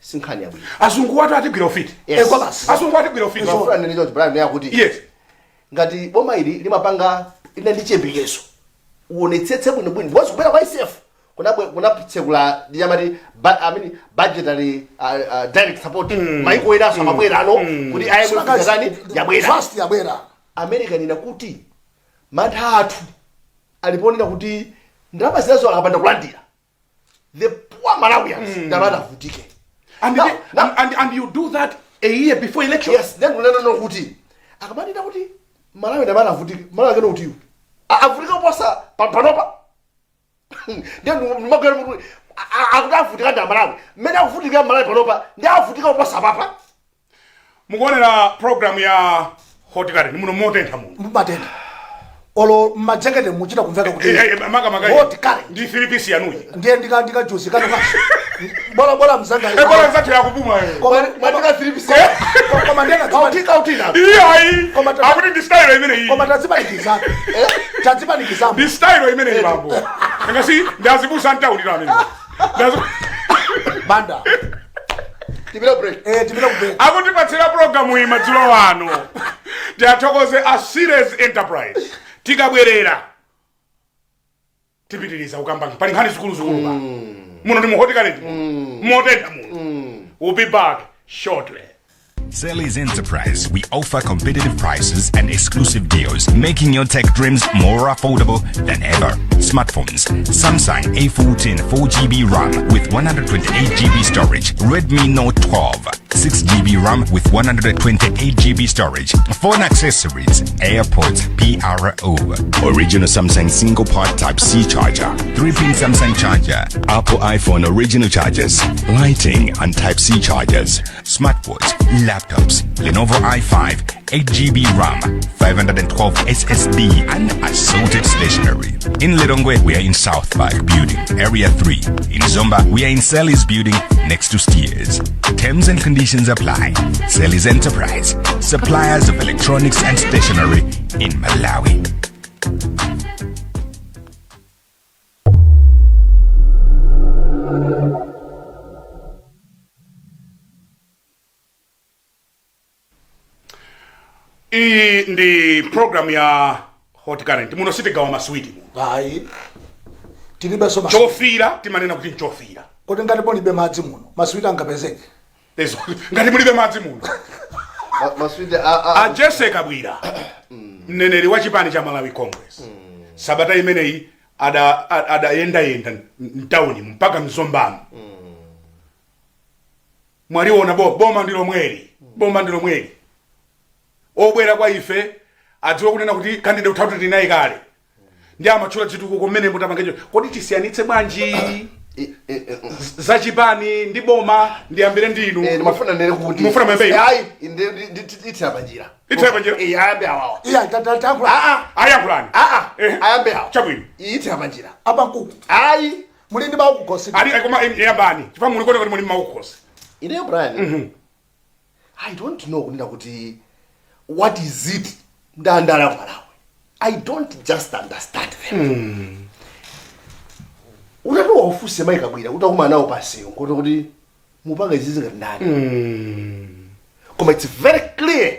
sinkhani yabwino azungu watu atigwira ufiti azungu atigwira ufiti mafuna nene George Brian yakuti yes ngati boma ili limapanga ina ndi chembekezo uonetsetse bwino bosi kubera kwa ICF kuna tsekula ndiyamati budgetary direct support maiko ena samabwera ano kuti ayekuzani yabwera fast yabwera America nina kuti mathathu aliponera kuti ndalama zinazo akapanda kulandira the poor Malawians ndalama avutike and you do that a year before election. Yes, then no kuti akamanita kuti Malawi ndalama avutike Malawi kano kuti avutika posa panopa ndio magero kuti akutavutika ndalama Malawi mmene akuvutika Malawi panopa ndi avutika posa papa mukuonera program ya Hotikare ni muno motentha muno mubatenda olo majekete muchita kumveka kuti maka Hotikare ndi 3 piece yanuyi ndiye ndika juice kana bola mzanga bola mzanga yakupuma madika 3 piece koma ndena kautika iya akuti ndi style imene iyi koma tadzipanikizana tadzipanikizana ndi style imene iyi bambo ngasi ndazibusa ntaulira amene banda tibira break akuti patsira program iyi madzulo wano tiathokoze a serious enterprise tikabwerera tipitiriza ukamba pali nkhani zikulu muno ndi muhotikale motenda muno we'll be back shortly. Zili's Enterprise, we offer competitive prices and exclusive deals, making your tech dreams more affordable than ever. Smartphones: Samsung A14 4GB RAM with 128GB storage, Redmi Note 12 6GB RAM with 128GB storage. Phone accessories: AirPods PRO, original Samsung single part Type-C charger, 3-pin Samsung charger, Apple iPhone original chargers, lighting and Type-C chargers, smartwatch, laptops, Lenovo i5, 8GB RAM, 512 SSD, and assorted stationery. In Lilongwe, we are in South Park Building, Area 3. In Zomba, we are in Selly's Building, next to Steers. Terms and conditions apply. Zili's Enterprise, suppliers of electronics and stationery in Malawi. Ndi program ya Hot Current muno sitigawa maswiti muno hayi tilibe so chofira timanena kuti chofira kuti ngati ponibe madzi muno maswiti angapezeke ezo ngati mulibe madzi muno maswiti Jessica Bwira mneneri wa chipani cha Malawi Congress sabata imeneyi ada yenda mtauni mpaka mzombamo mwaliona boma ndilo mweli obwera kwa ife adziwa kunena kuti candidate utatu ndinayi kale ndi amachula chituko kumene mutamangejo kodi tisiyanitse bwanji zachipani ndi boma ndiyambire ndinu mafuna nene kuti mufuna mwembe hayi itabanjira ayambe awawa ayakulani ayambe awawa chabwino itabanjira abakuku ayi mulindi bakukosi ali koma yambani chifukwa muli kodi muli maukosi ine Brian I don't know kunena kuti what is it ndandala Malawi. I don't just understand them. Unatoa ufuse maika bwira utakuma nawo pasiyo kuti mupanga izizi ngati ndani. Koma it's very clear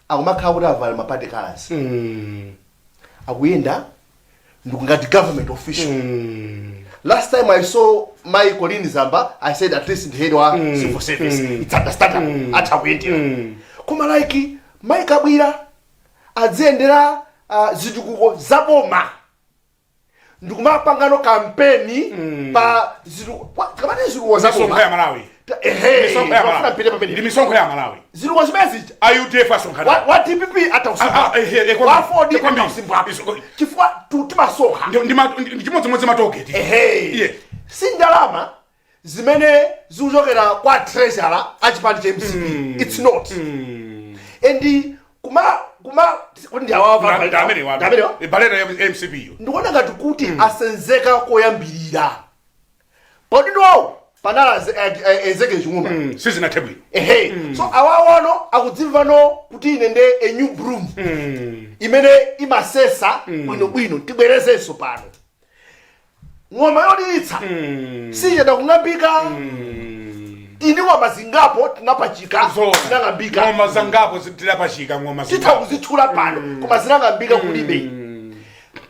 akumakhala kuti avala mapati colors. Akuyenda ndikungati government official. Last time I saw my Colin Zamba, I said at least in the head wa civil service. It's understandable. Atakuyendera. Koma like Maika Bwira adzendera zijukuko zaboma ndikumapangano kampeni pa kamane ziluwa za Misonkho ya Malawi. Misonkho ya Malawi. Ndi misonkho ya Malawi. Ziluwa zimezi IUDF asonkhana. wa DPP atausimba wa 4D atausimba chifukwa timasonkha ndi chimodzimodzi matogeti. Sindalama zimene zikuchokera kwa treasurer achipani cha MCP. It's not. And kuma kuti awawa balera ya MCP ndikuona ngati kuti asenzeka koyambirira podi ndo panala ezeke chimuna sizina tebwino so awawano akudzimva no kuti ine nde a new broom imene imasesa bwino tibwerezenso pano ng'oma yoditsa sicheda kung'ambika ini ng'oma zingapo tinapachika zinang'ambika ng'oma zangapo tinapachika ng'oma zingapo titha kuzithula pano koma zinang'ambika kulibe.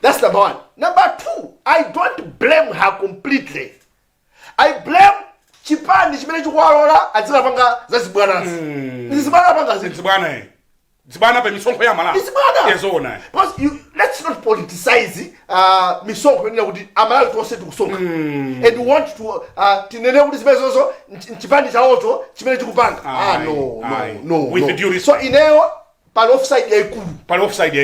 That's number one. Number two, I don't blame her completely. I blame chipani chimene chikuwalola adzikapanga za zibwanazi. Zibwana panga zibwana pa misonkho ya Malawi. Yezona. Because let's not politicize misonkho yenina kuti Amalawi tonse tikusonkha. And we want to tinene kuti zimenezo chipani chawocho chimene chikupanga. No. With the due respect. So ineyo pali offside yaikulu.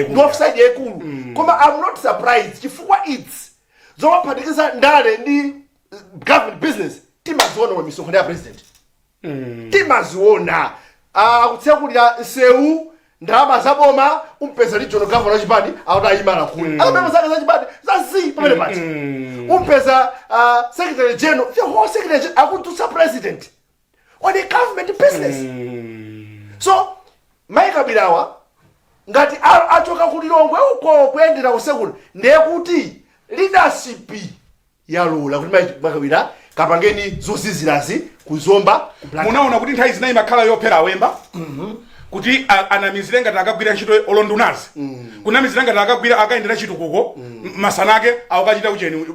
No offside yaikulu. Koma I'm not surprised chifukwa it's zomaphatikiza ndale ndi government business timaziona wa misonkho ya president. Timaziona akutsekulira nsewu ndalama zaboma umpeza regional governor chipani awudayimana kuli amene zake za chipani zazi pamene pati umpeza secretary general the whole secretary general akututsa president on a government business. So Mike Bilawa ngati achoka kulilongwe uko kuyendera kusekula ndiye kuti leadership yalula kuti Mike Bilawa kapangeni zosizirazi kuzomba munaona kuti nthawi zinayi makhala yophera awemba kuti anamizire ngati akagwira ntchito olondunazi kunamizira ngati akagwira akayendera chitukuko masanake awakachita ujeni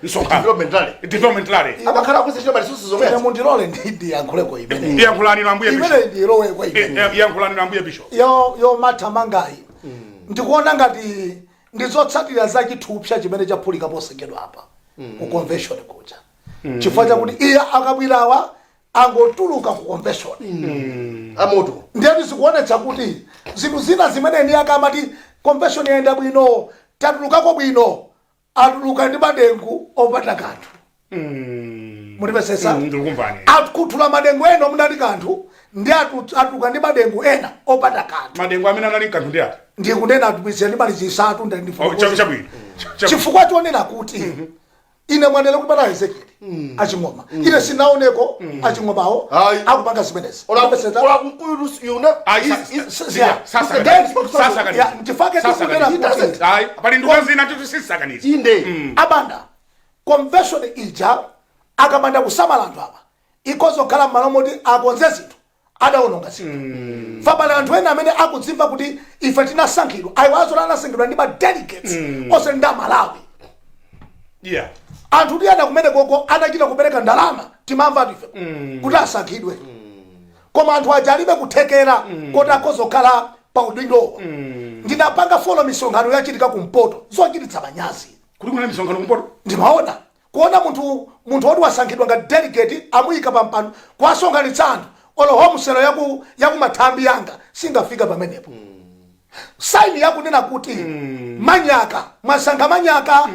nsonkhano developmentally amakhala kuzechita malisosi zomwe ine mundilole ndi yankhuleko imene yankhulani nambuye bishop imene ndilowe kwa imene yankhulani nambuye bishop yo mathamangayi ndikuona ngati ndizotsatira za chithupsa chimene chaphulika posengedwa apa ku convention kuja chifukwa chakuti iye akabwirawa angotuluka ku convention amoto ndiye zikuonetsa kuti zinthu zina zimene ni akamati convention yenda bwino tatulukako bwino atuluka ndi madengu opanda kanthu mulipesesa akuthula madengu ena munali kanthu ndi atuluka ndi madengu ena opanda kanthu madengu amene anali kanthu ndi ati ndiye kunena atubwizira ndi mali zisatu ndi chabwino chifukwa tionena kuti ine mwanele kupata Ezekiel achingoma ine sinaoneko achingombawo akupanga zimenezi ola kunkuyu yuna sasa kanisa ndifake tikutera kuti hayi pali ndukazina titusisakaniza inde abanda convention ija akamanda kusamala anthu apa ikozokhala m'malo moti akonze zinthu adaononga zinthu fabala anthu ena amene akudzimva kuti ife tinasankhidwa ayiwazo anasankhidwa ndi ma delegates ose ndi Malawi. Yeah. Anthu ndiyana kumene koko adachita kupereka ndalama timamva tife kuti asankhidwe koma anthu ajalibe kuthekera kuti akozokhala pa udindo ndinapanga follow misonkhano yachitika kumpoto zochititsa manyazi kuli kuna misonkhano kumpoto ndimaona kuona munthu woti wasankhidwa ngati delegate amuyika pampando kwasonkhanitsa anthu olo homselo yaku mathambi yanga singafika pamenepo saini yakunena kuti manyaka mwasankha manyaka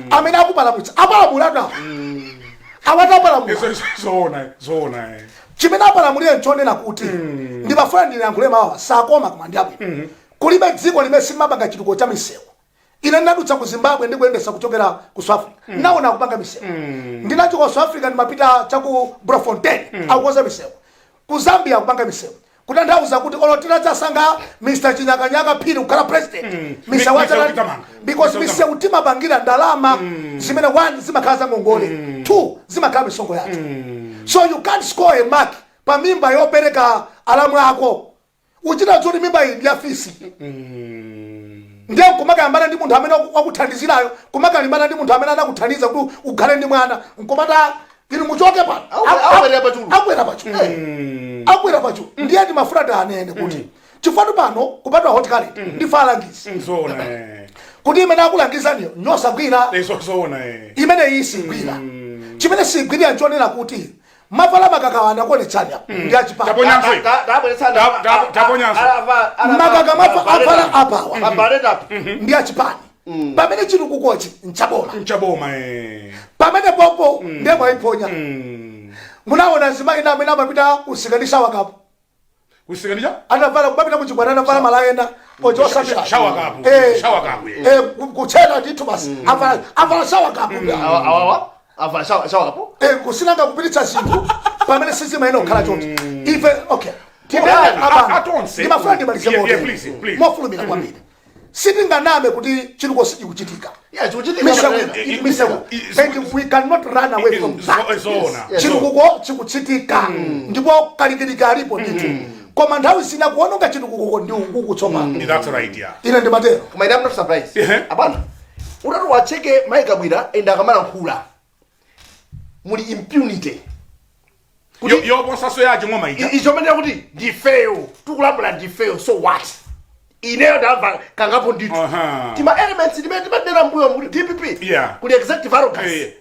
amene akupalamutsa apalamulatu awatapalamula zona chimene apalamulire nchonena kuti ndimafuna ndinayankhule mawa sakoma koma ndi abwino kulibe dziko limene simapanga chitukuko cha misewu ine ndinadutsa ku Zimbabwe ndikuyendesa kuchokera ku South Africa naona akupanga misewu ndinachoka ku South Africa ndimapita chaku Bloemfontein akukonza misewu ku Zambia akupanga misewu kutanthauza kuti olotira zasanga Mr. Chinyakanyaka phiri kukhala president because misewu timapangira ndalama zimene 1 zimakhala za ngongole 2 zimakhala misongo yake so you can't score a mark pa mimba yopereka alamu yako uchita zoti mimba iyi ndi afisi ndiye kumakayambana ndi munthu amene wakuthandizirayo kumakalimbana ndi munthu amene anakuthandiza kuti ukhale ndi mwana nkomata ili muchoke pano akwera pachu ndiye ndimafuna anene kuti chifukwa pano kupatwa hot current ndi falangisi kuti imene akulangizaniyo nyosagwira Zoona imene isigwira chimene sigwira nchonena kuti mavala makakawana kuonetsani ndi achipani makaka mavala apawa ndi achipani pamene chitukukochi nchaboma pamene popo ndemwe iponya munaona nzima ina amene amapita kusikanisa wakapo anavala kumapita kuchigwana anavala malayena ojosa shower cup kuchena ndithu basi avala shower cup kusinanga kupititsa zinthu pamene sizima ino khala chonse ife okay ndimafuna ndimalize mofulumira kwambiri sitinganame kuti chituko sichikuchitika we cannot run away from that chitukuko chikuchitika ndipo kalikilika alipo ndithu koma nthawi zina kuononga chitukuko ndi ukuku tsopano ine ndimatero koma ine I'm not surprised abana utatu wacheke maikabwira enda akamala nkhula muli impunity yoposaso yaje ngoma ija ichomene kuti ndifeyo tukulambula ndifeyo so what ineyo ndamva kangapo ndithu tima elements timadera mbuyo muri DPP kuli executive arrogance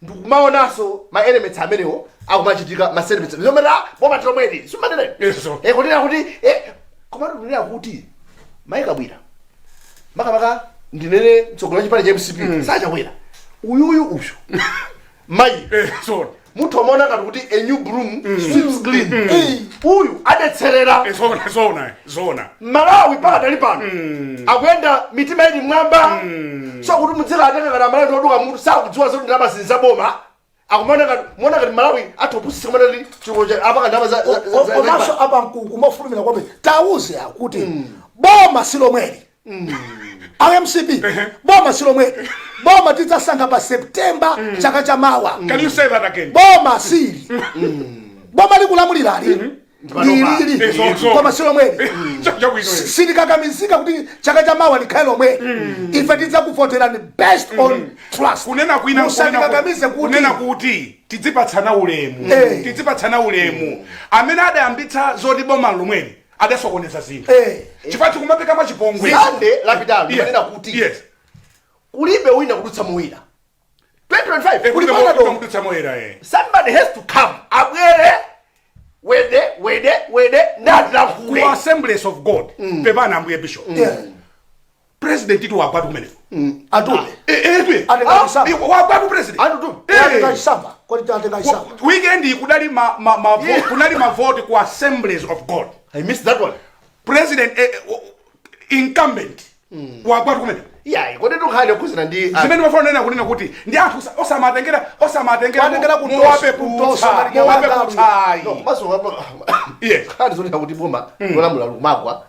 ndikumaonanso ma elements amenewo akumachitika ma services zomera boma tromwedi simadere kunena kuti komatu kuti maikabwira makamaka ndinene mtsogolo chipale cha MCP sachakwera uyuyu uyu mai munthu amona ngati kuti a new broom sweeps clean uyu adetserera zona Malawi pakadali pano akuyenda mitima ili mwamba so kuti mudzira atenge kana Malawi oduka munthu sakudziwa zoti ndalama zizaboma akumona ngati Malawi atopusisa kumanati chiko cha apaka ndalama za onaso apa mkuku mofulumira kwambiri tauze kuti boma silomweli MCP boma silomweli boma tidzasanga pa September chaka cha mawa. Can you say that again? Boma sili boma likulamulira ali koma silomweli silikakamizika kuti chaka cha mawa likhale lomweli ife tidzakuvoterani based on trust kunena kuti tidzipatsana ulemu amene adayambitsa zoti boma lomweli adasokoneza zinthu chifukwa kumapeka machipongwe zande lapidalo ndimanena kuti kulibe wina kudutsa muwira 2025 kulibe kudutsa muwira somebody has to come abwere wede ndadakule ku Assemblies of God pepana ambuye bishop president itu wabatu kumene atume wabatu president atengaisamba kodi atengaisamba weekend ikudali ma vote ku Assemblies of God. I missed that one. President incumbent wabatu kumene kodi tukhale kuzina ndi zimene mafuna nena kunena kuti ndi anthu osamatengera kutosa kutai no maso khali zonena kuti boma lolamula lumagwa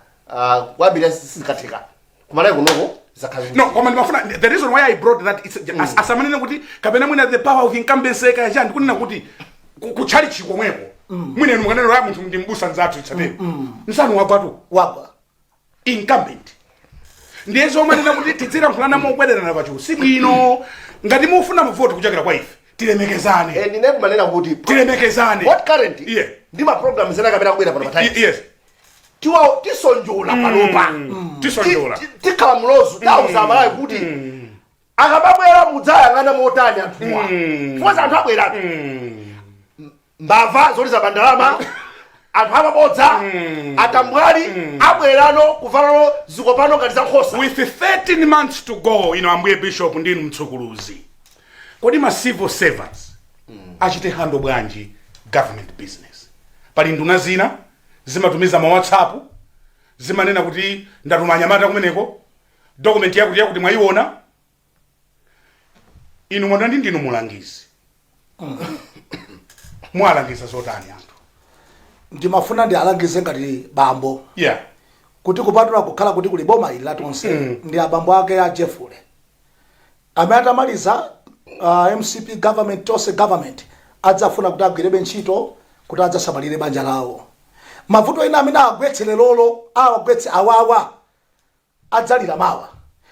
kwabira sikatheka kumalayi kunoko zakhazi no koma ndimafuna the reason why I brought that is asamanena kuti kapena mwina the power of incumbency ka chandi kunena kuti kuchali chikomweko mwina mukanena la munthu ndimbusa nzathu chatero nsanu wabatu wagwa incumbent ndiyezo manena kuti tidzira mphulana mobwererana pacho sibwino ngati mufuna muvote kuchokera kwa ife tilemekezane ndine kumanena kuti tilemekezane what current ndi ma programs ena kapena kubwera pano patali yes tiwa tisonjola panopa tisonjola tikhala mlozo tauza amalayi kuti akababwera mudzayang'ana motani anthuwa fuza anthu abwera mbava zoti zabandalama anthu amabodza atambwali abwerano kuvalano zikopano ngati za nkhosa with 13 months to go ambuye bishop ndinu mtsukuluzi kodi ma civil servants achite hando bwanji government business pali nduna zina zimatumiza ma WhatsApp zimanena kuti ndatuma nyamata kumeneko document yakuti mwayiona inu mwana ndinu mulangizi mwalangiza zotani anthu ndimafuna ndi alangize ngati bambo kuti kupatula kukhala kuti kuli boma ili latonse ndi abambo ake a Jeffule amene atamaliza MCP government tonse government adzafuna kuti agwirebe ntchito kuti adzasamalire banja lawo mavuto ena amene agwetsere lolo agwetse awawa adzalira mawa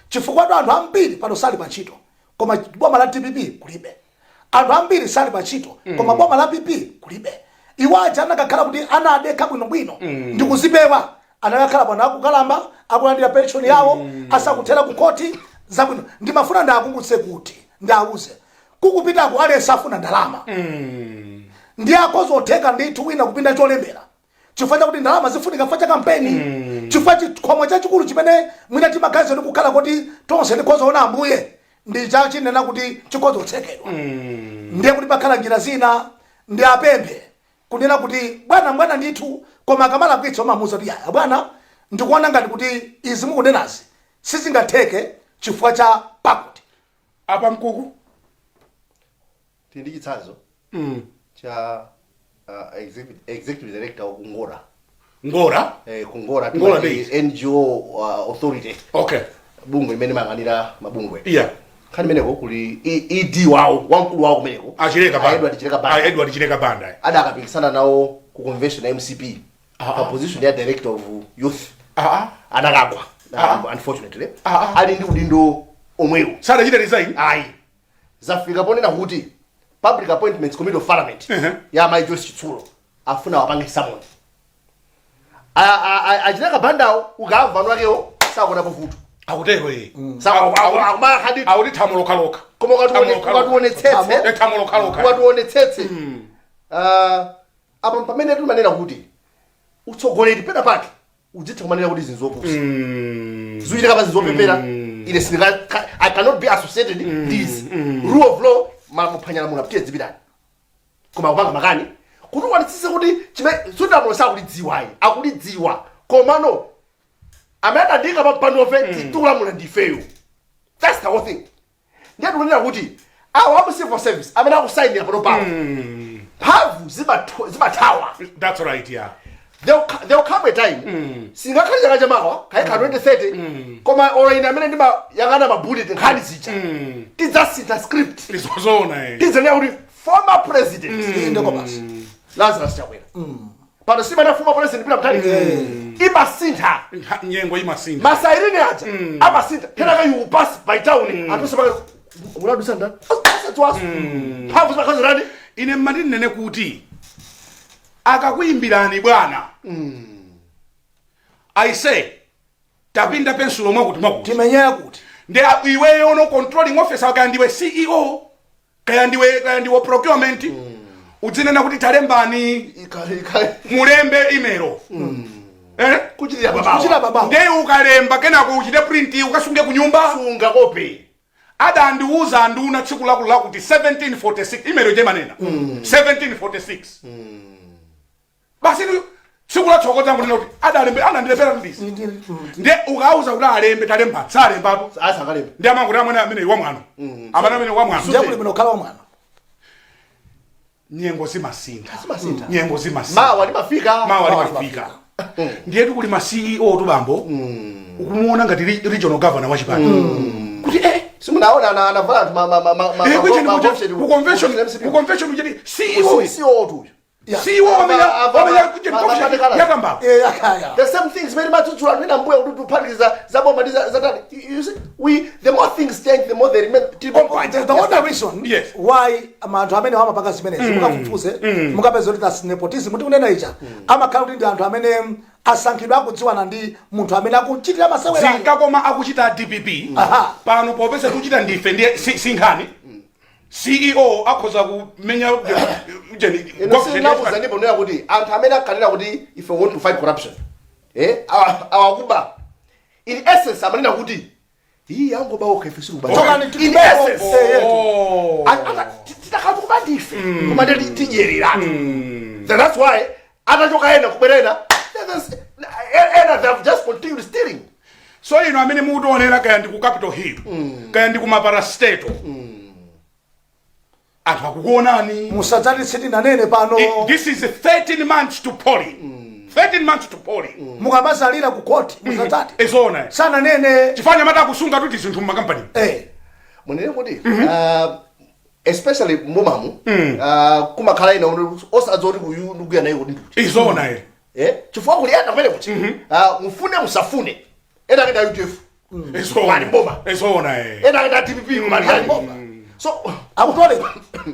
chifukwa anthu ambiri pano sali pa ntchito koma boma la DPP kulibe anthu ambiri sali pa ntchito koma boma la PP kulibe iwaja anakakhala kuti anadekha bwinobwino ndikuzipewa anakakhala pano akukalamba akulandira pension yawo asakuthera ku koti zabwino ndimafuna ndakungutse kuti ndauze kukupita ku ale safuna ndalama ndi akozotheka ndithu wina kupinda cholembera chifukwa chakuti ndalama zifunika fa cha kampeni chifukwa chikhomwe chachikulu chimene mwina timagazi kukhala kuti tonse ndikozoona ambuye ndi chinena kuti chikozotsekedwa ndiye kuti pakhala njira zina ndi apemphe kunena kuti bwana ndithu koma akamala kwitsa amamuza kuti yaya bwana ndikuona ngati kuti izi mukunenazi sizingatheke chifukwa cha pakuti apa mkuku tindi chitsanzo cha executive director kungora kungora NGO authority okay bungwe limene manganira mabungwe yeah khani meneko kuli ED wawo wamkulu wawo kumeneko Edward Chileka Banda adakapikisana nawo ku convention ya MCP a position ya director of youth adakagwa unfortunately ali ndi udindo omwewo sada chita resign zafika ponena kuti public appointments committee of parliament ya my Joyce Chitsulo afuna wapange someone Chileka Bandawo ukamva nwakewo sakona povuto akutero ye awuti thamolokaloka koma ukatuonetsetse apa pamene timanena kuti utsogoleri pena pake udzitha kumanena kuti zinzopusa zichitika pa zinzopepera ine I cannot be associated this rule of law mamuphwanyana muno apitiye zipitani koma kupanga makani kuti uwanitsise kuti sudamolo sakulidziwayi akulidziwa komano amene andika panofe titulamula ndifeyo. That's the whole thing. Ndiye tunena kuti awa civil service amene akusainira pano pawo mphamvu zimathawa. That's right, yeah. They'll come a time singakhale chaka chamawa kayikha 2030 koma ine amene ndimayang'ana mabullet nkhani zija tidzasintha script lizozona tidzanena kuti former president ndiko basi Lazarus Chakwera pano simana former president pita mtali imasintha nyengo imasintha masairini aja amasintha kenaka you pass by town atose paka uladusa ndani asatwaso mphamvu zimakhazirani ine mmatini nene kuti akakuimbirani bwana I say tapinda pensulo mwakuti timenyera kuti ndi iweyo no controlling officer kaya ndiwe CEO kaya ndiwe procurement udzinena kuti talembani mulembe imero kuchitira baba ndi ukalemba kenako uchite print ukasunge kunyumba sunga kope adandiuza nduna tsiku lakula kuti 1746 imero je manena 1746 basi tsiku la chokoza ngunena kuti adandilembera ndisi ndi ukauza kuti alembe talemba salembatu asakalemba ndi amanguti amene amene wa mwana amene amene wa mwana ndiye kuti bino khala wa mwana nyengo zimasintha mawa limafika ndiye kuli ma CEO tubambo ukumuona ngati regional governor wa chipani kuti simunaona anavala ku convention ujeni CEO tu CEO yakamba the same things very much to run mbuya kuti paliza zaboma zatani you see the more things change the more they remain the only reason why amanthu amene wamapanga zimenezi mukafufuze mukapeza kuti that's nepotism kuti kunena icha amakhala kuti ndi anthu amene asankhidwa akudziwana ndi munthu amene akuchitira masewera zinkakoma akuchita DPP pano popeza tuchita ndife ndiye sinkhani CEO akhoza kumenya nakuza ndipo ndoya kuti anthu amene akanena kuti if we want to fight corruption awakuba in essence amanena kuti iyi angoba okhe fisiruba in essence titakatukuba ndife koma ndi tijerera that's why atachoka ena kuberena and they've just continued stealing so amene mukuonera kaya ndi ku Capitol Hill kaya ndi ku Maparastato anthu akukuonani musadzati sitina nene pano this is 13 months to polling 13 months to polling mukamazalira ku court musadzati ezona sana nene chifanya mata kusunga tuti zinthu mu company munene kuti especially mumamu kumakhala ina osadzoti kuyunukuya nayo kuti izona chifukwa kuli ena kumene kuti mufune musafune ena kenda UTF ezona ena kenda TPP kumalizani so akutole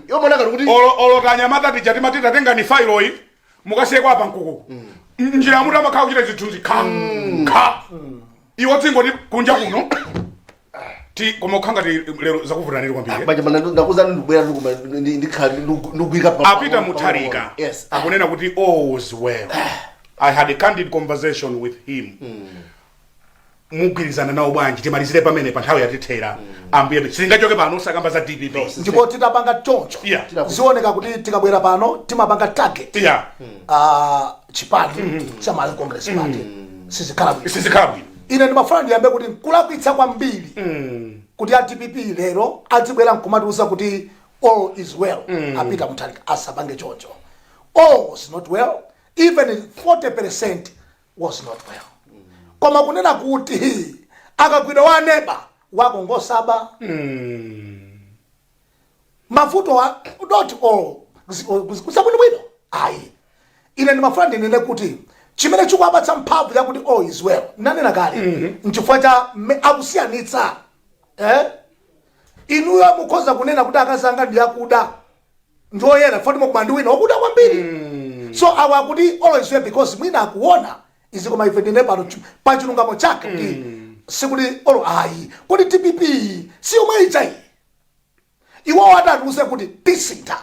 yomona kuti olotanya matati chati matita tenga ni file oyi mukasiyekwa apa mkuku njira mutu amakhala kuchita zithunzi kha iwo tsingo ndi kunja kuno ti koma ukhanga ti lero zakuvutanira kwambiri Baje ndakuza ndibwera ndikhala pa apita mutharika akunena kuti all was well. I had a candid conversation with him. Mugwirizana nawo bwanji timalizire pamene pa nthawi yatithera ambuye singachoke pano sakamba za DPP ndipo titapanga choncho zioneka kuti tikabwera pano timapanga target chipati cha Malawi Congress Party sizikhala ine ndimafuna ndiyambe kuti kulakwitsa kwambiri kuti a DPP lero azibwera nkumatiuza kuti all is well. Apita mutharika asapange choncho. All was not well. Even 40% was not well. Koma kunena kuti akagwira wa neba wako ngosaba mavuto wa not all kusabwino bwino ayi ine ndimafuna ndinene kuti chimene chikuapatsa mphamvu yakuti all is well nanena kale nchifukwa cha akusiyanitsa inuyo mukhoza kunena kuti akazanga ndiyakuda njoyera foti mukubandi wina okuda kwambiri so awa kuti all is well because mwina akuona izikoma ife ndine pano pa chilungamo chake kuti sikuti olo ayi kuti DPP si omwe ichai iwo watatuse kuti tisinta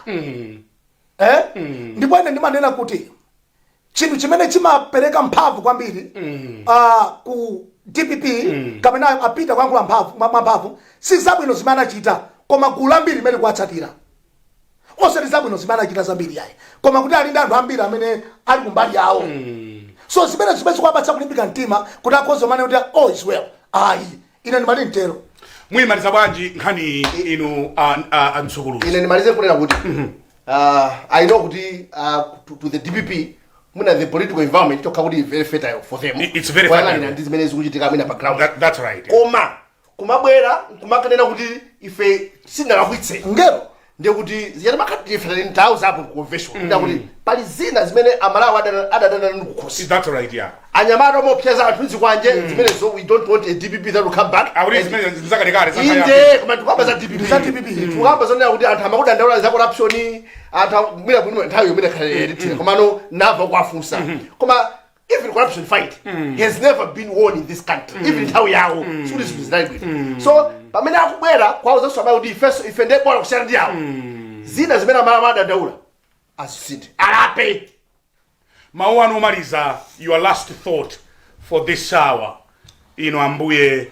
ndipo ine ndimanena kuti chinthu chimene chimapereka mphamvu kwambiri ku DPP kapena apita kwankula mphamvu si zabwino zimene anachita koma gulu ambiri imene kuwatsatira osati zabwino zimene anachita zambiri yayi koma kuti ali ndi anthu ambiri amene ali kumbali yawo so zimene kuwapatsa kulimbika mtima kuti akhoza mane kuti all is well ayi ine ndimali mtero muyimaliza bwanji nkhani inu amtsukuluzi ine ndimalize kunena kuti I know kuti to the DPP muna the political environment to kuti very fertile for them. It's very fertile. And zimene zikuchitika amina background. That's right. Kumabwera kumakanena kuti ife sindalakwitse ngero ndiye kuti ziyana makati different nthawi zapo convention ndiye kuti pali zina zimene amalawa adadana nukukhosi. That's right, yeah. Anyamata mopyaza anthu nzikwanje zimene so we don't want a DPP that will come back. Awuri zimene nzakalekale zakaya. Inde koma tukamba za DPP. Tukamba zonena kuti anthu amakudandaula za corruption anthu mwina bwino nthawi yomwe khalele koma no nava kwafunsa. Koma even corruption fight has never been won in this country. Even nthawi yawo so this is very good. So pamene akubwera kwauza so about first if ende bora kushara ndiawo. Zina zimene amalawa daula asisinde. Alape. Mawu omaliza your last thought for this hour ino ambuye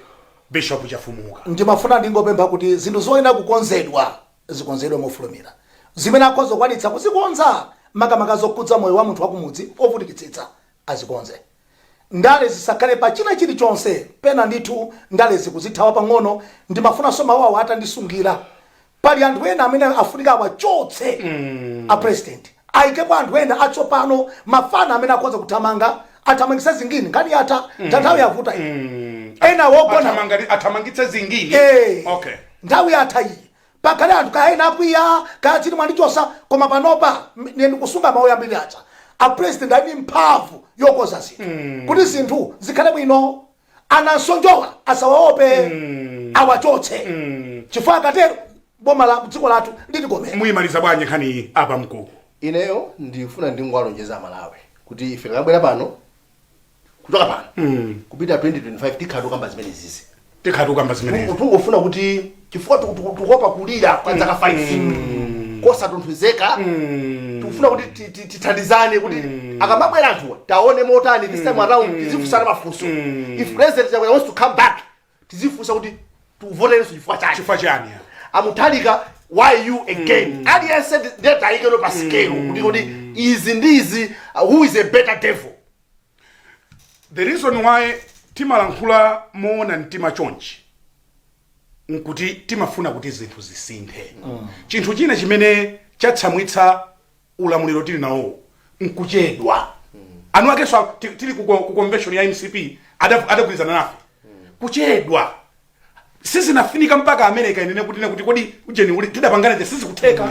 Bishop Chafumuka. Ndimafuna ndingopempha kuti zinthu zoyena kukonzedwa zikonzedwe mofulumira zimene akhoza kwanitsa kuzikonza makamaka zokudza moyo wa munthu wakumudzi ovutikitsitsa azikonze ndale zisakhale pa china chilichonse pena ndithu ndale zikuzithawa pang'ono ndimafuna so mawu awo atandisungira pali anthu ena amene afunika awachotse a president aikepo anthu ena atsopano mafana amene akhoza kuthamanga athamangitsa zingine ngati ata nthawi yavuta ena wogona athamangitsa zingine okay nthawi yatha iyi pakhale anthu kaena akwiya kaya chiti mwandichosa koma panopa ndikusunga mawu ambiri acha a president ali mphamvu yokoza zinthu kuti zinthu zikhale bwino anasonjowa asawaope awachotse chifukwa akatero boma la dziko lathu litikomera muyimaliza bwanji nkhani apa mkulu ineyo ndifuna ndingwalonjeza Malawi kuti ife ngabwera pano kutoka pano kupita 2025 tikhatu kamba zimene zizi tungofuna kuti chifukwa tukopa kulira kwa zaka 5 kosa tunthuzeka tufuna kuti tithandizane kuti akamabwera anthu taone motani this time around tizifusana mafunso if president wants to come back tizifusa kuti tuvote leso chifukwa chani amuthalika why you again aliyense ndeta ikelo pa scale kuti izi ndizi who is a better devil. The reason why timalankhula moona mtima chonchi nkuti timafuna kuti zinthu zisinthe chinthu china chimene chatsamwitsa ulamuliro tili nawo nkuchedwa anu akeso tili ku convention ya MCP adagwirizana nafe kuchedwa sisi nafinika mpaka America inene kuti kodi ujeni uli tidapangana sisi kuteka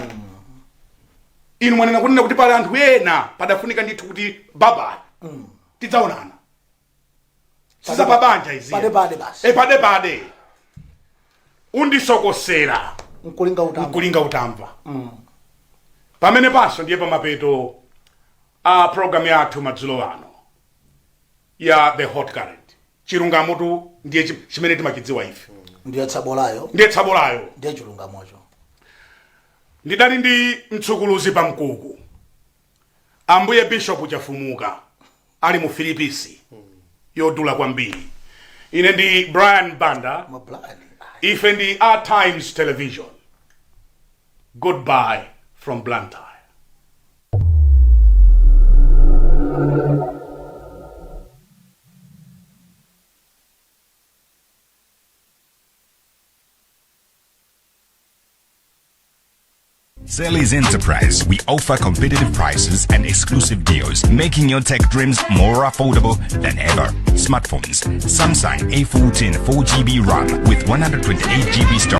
inu mwanena kunena kuti pale anthu ena padafunika ndithu kuti baba tidzaonana sisa pabanja izi pade basi pade undisokosera nkulinga utamva pamene paso ndiye pamapeto a program yathu madzulo ano ya the hot current chilungamotu ndiye chimene timachidziwa ife ndiye tsabolayo ndiye chilungamocho. Ndidali ndi mtsukuluzi pamkuku ambuye Bishop Chafumuka ali mu Filipisi yodula kwambiri. Ine ndi Brian Banda, ife ndi Our Times Television. Goodbye from Blantyre. Zili's Enterprise, we offer competitive prices and exclusive deals, making your tech dreams more affordable than ever. Smartphones, Samsung A14 4GB RAM with 128GB storage.